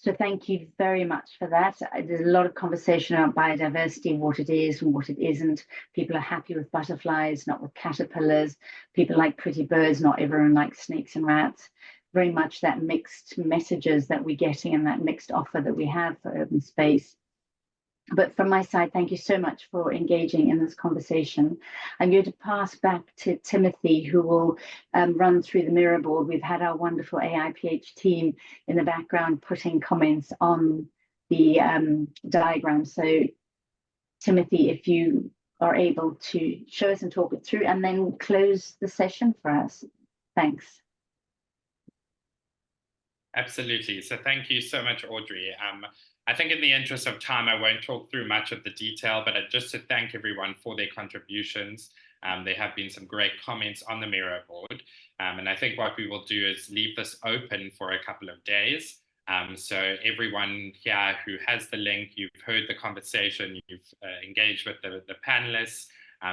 So thank you very much for that. There's a lot of conversation about biodiversity, what it is and what it isn't. People are happy with butterflies, not with caterpillars. People like pretty birds, not everyone likes snakes and rats. Very much that mixed messages that we're getting and that mixed offer that we have for urban space. But from my side, thank you so much for engaging in this conversation. I'm going to pass back to Timothy, who will run through the mirror board. We've had our wonderful AIPH team in the background putting comments on the diagram. So Timothy, if you are able to show us and talk it through and then close the session for us. Thanks. Absolutely. So thank you so much, Audrey. I think in the interest of time, I won't talk through much of the detail, but just to thank everyone for their contributions. There have been some great comments on the Miro board. And I think what we will do is leave this open for a couple of days. So everyone here who has the link, you've heard the conversation, you've engaged with the panelists.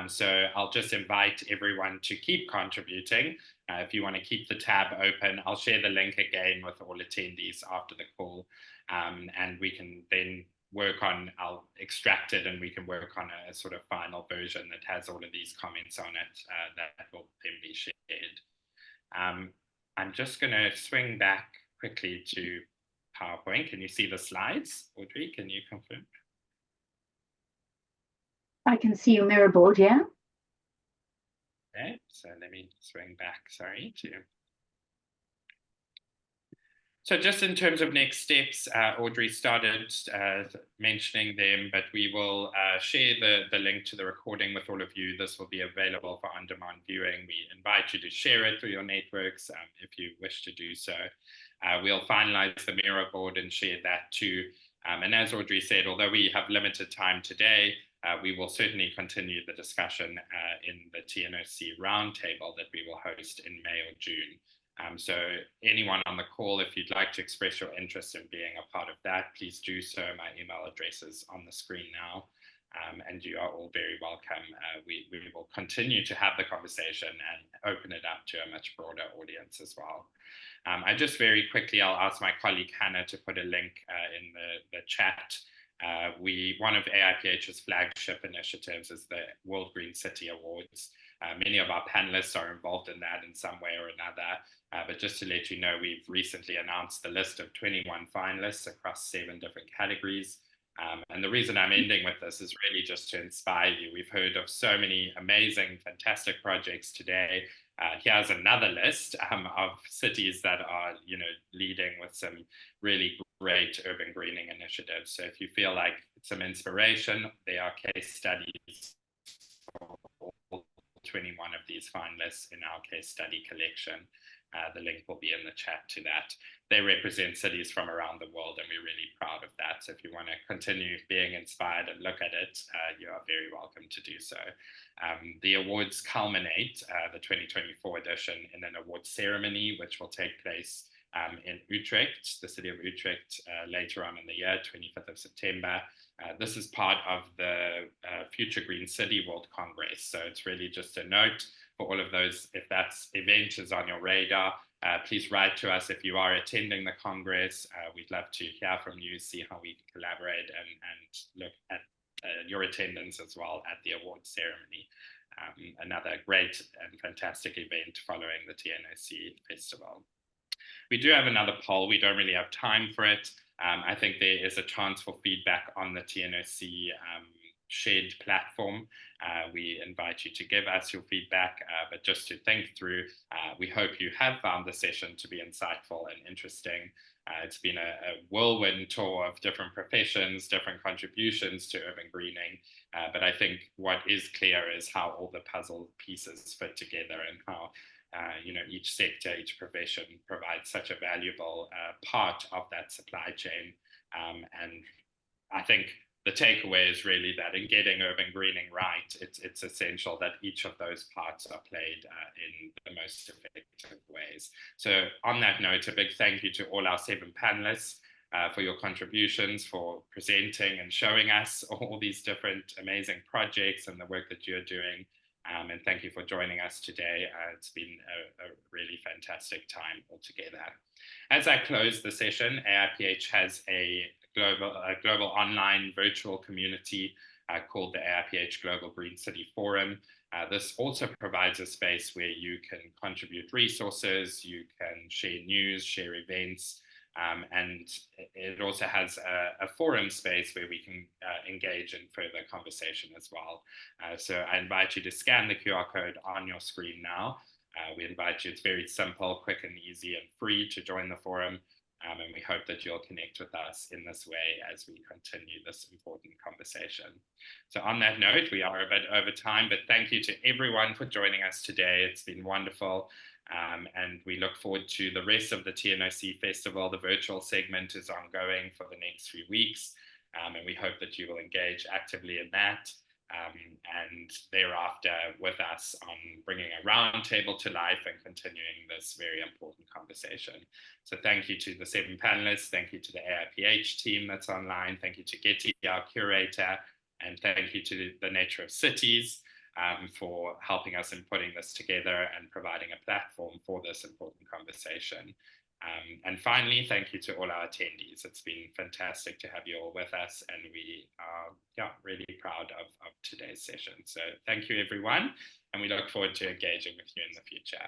So I'll just invite everyone to keep contributing. If you want to keep the tab open, I'll share the link again with all attendees after the call. And we can then work on, I'll extract it and we can work on a sort of final version that has all of these comments on it that will then be shared. I'm just going to swing back quickly to PowerPoint. Can you see the slides? Audrey, can you confirm? I can see your mirror board, yeah. Okay, so let me swing back, sorry, to... So just in terms of next steps, Audrey started mentioning them, but we will share the link to the recording with all of you. This will be available for on-demand viewing. We invite you to share it through your networks if you wish to do so. We'll finalize the Miro board and share that too. And as Audrey said, although we have limited time today, we will certainly continue the discussion in the TNOC roundtable that we will host in May or June. So anyone on the call, if you'd like to express your interest in being a part of that, please do so. My email address is on the screen now, and you are all very welcome. We will continue to have the conversation and open it up to a much broader audience as well. I just very quickly, I'll ask my colleague Hannah to put a link in the chat. One of AIPH's flagship initiatives is the World Green City Awards. Many of our panelists are involved in that in some way or another. But just to let you know, we've recently announced the list of 21 finalists across 7 different categories. And the reason I'm ending with this is really just to inspire you. We've heard of so many amazing, fantastic projects today. Here's another list of cities that are, leading with some really great urban greening initiatives. So if you feel like some inspiration, there are case studies for all 21 of these finalists in our case study collection. The link will be in the chat to that. They represent cities from around the world, and we're really proud of that. So if you want to continue being inspired and look at it, you are very welcome to do so. The awards culminate, the 2024 edition, in an award ceremony, which will take place in Utrecht, the city of Utrecht, later on in the year, 25th of September. This is part of the Future Green City World Congress. So it's really just a note for all of those, if that event is on your radar, please write to us if you are attending the Congress. We'd love to hear from you, see how we can collaborate and look at your attendance as well at the award ceremony. Another great and fantastic event following the TNOC Festival. We do have another poll. We don't really have time for it. I think there is a chance for feedback on the TNOC shared platform. We invite you to give us your feedback, but just to think through, we hope you have found the session to be insightful and interesting. It's been a whirlwind tour of different professions, different contributions to urban greening, but I think what is clear is how all the puzzle pieces fit together and how each sector, each profession provides such a valuable part of that supply chain. And I think the takeaway is really that in getting urban greening right, it's essential that each of those parts are played in the most effective ways. So on that note, a big thank you to all our 7 panelists for your contributions, for presenting and showing us all these different amazing projects and the work that you're doing. And thank you for joining us today. It's been a really fantastic time altogether. As I close the session, AIPH has a global online virtual community called the AIPH Global Green City Forum. This also provides a space where you can contribute resources, you can share news, share events, and it also has a forum space where we can engage in further conversation as well. So I invite you to scan the QR code on your screen now. We invite you, it's very simple, quick and easy and free to join the forum. And we hope that you'll connect with us in this way as we continue this important conversation. So on that note, we are a bit over time, but thank you to everyone for joining us today. It's been wonderful. And we look forward to the rest of the TNOC Festival. The virtual segment is ongoing for the next few weeks. And we hope that you will engage actively in that. And thereafter with us on bringing a roundtable to life and continuing this very important conversation. So thank you to the 7 panelists, thank you to the AIPH team that's online, thank you to Getty, our curator, and thank you to the Nature of Cities for helping us in putting this together and providing a platform for this important conversation. And finally, thank you to all our attendees. It's been fantastic to have you all with us, and we are really proud of today's session. So thank you, everyone, and we look forward to engaging with you in the future.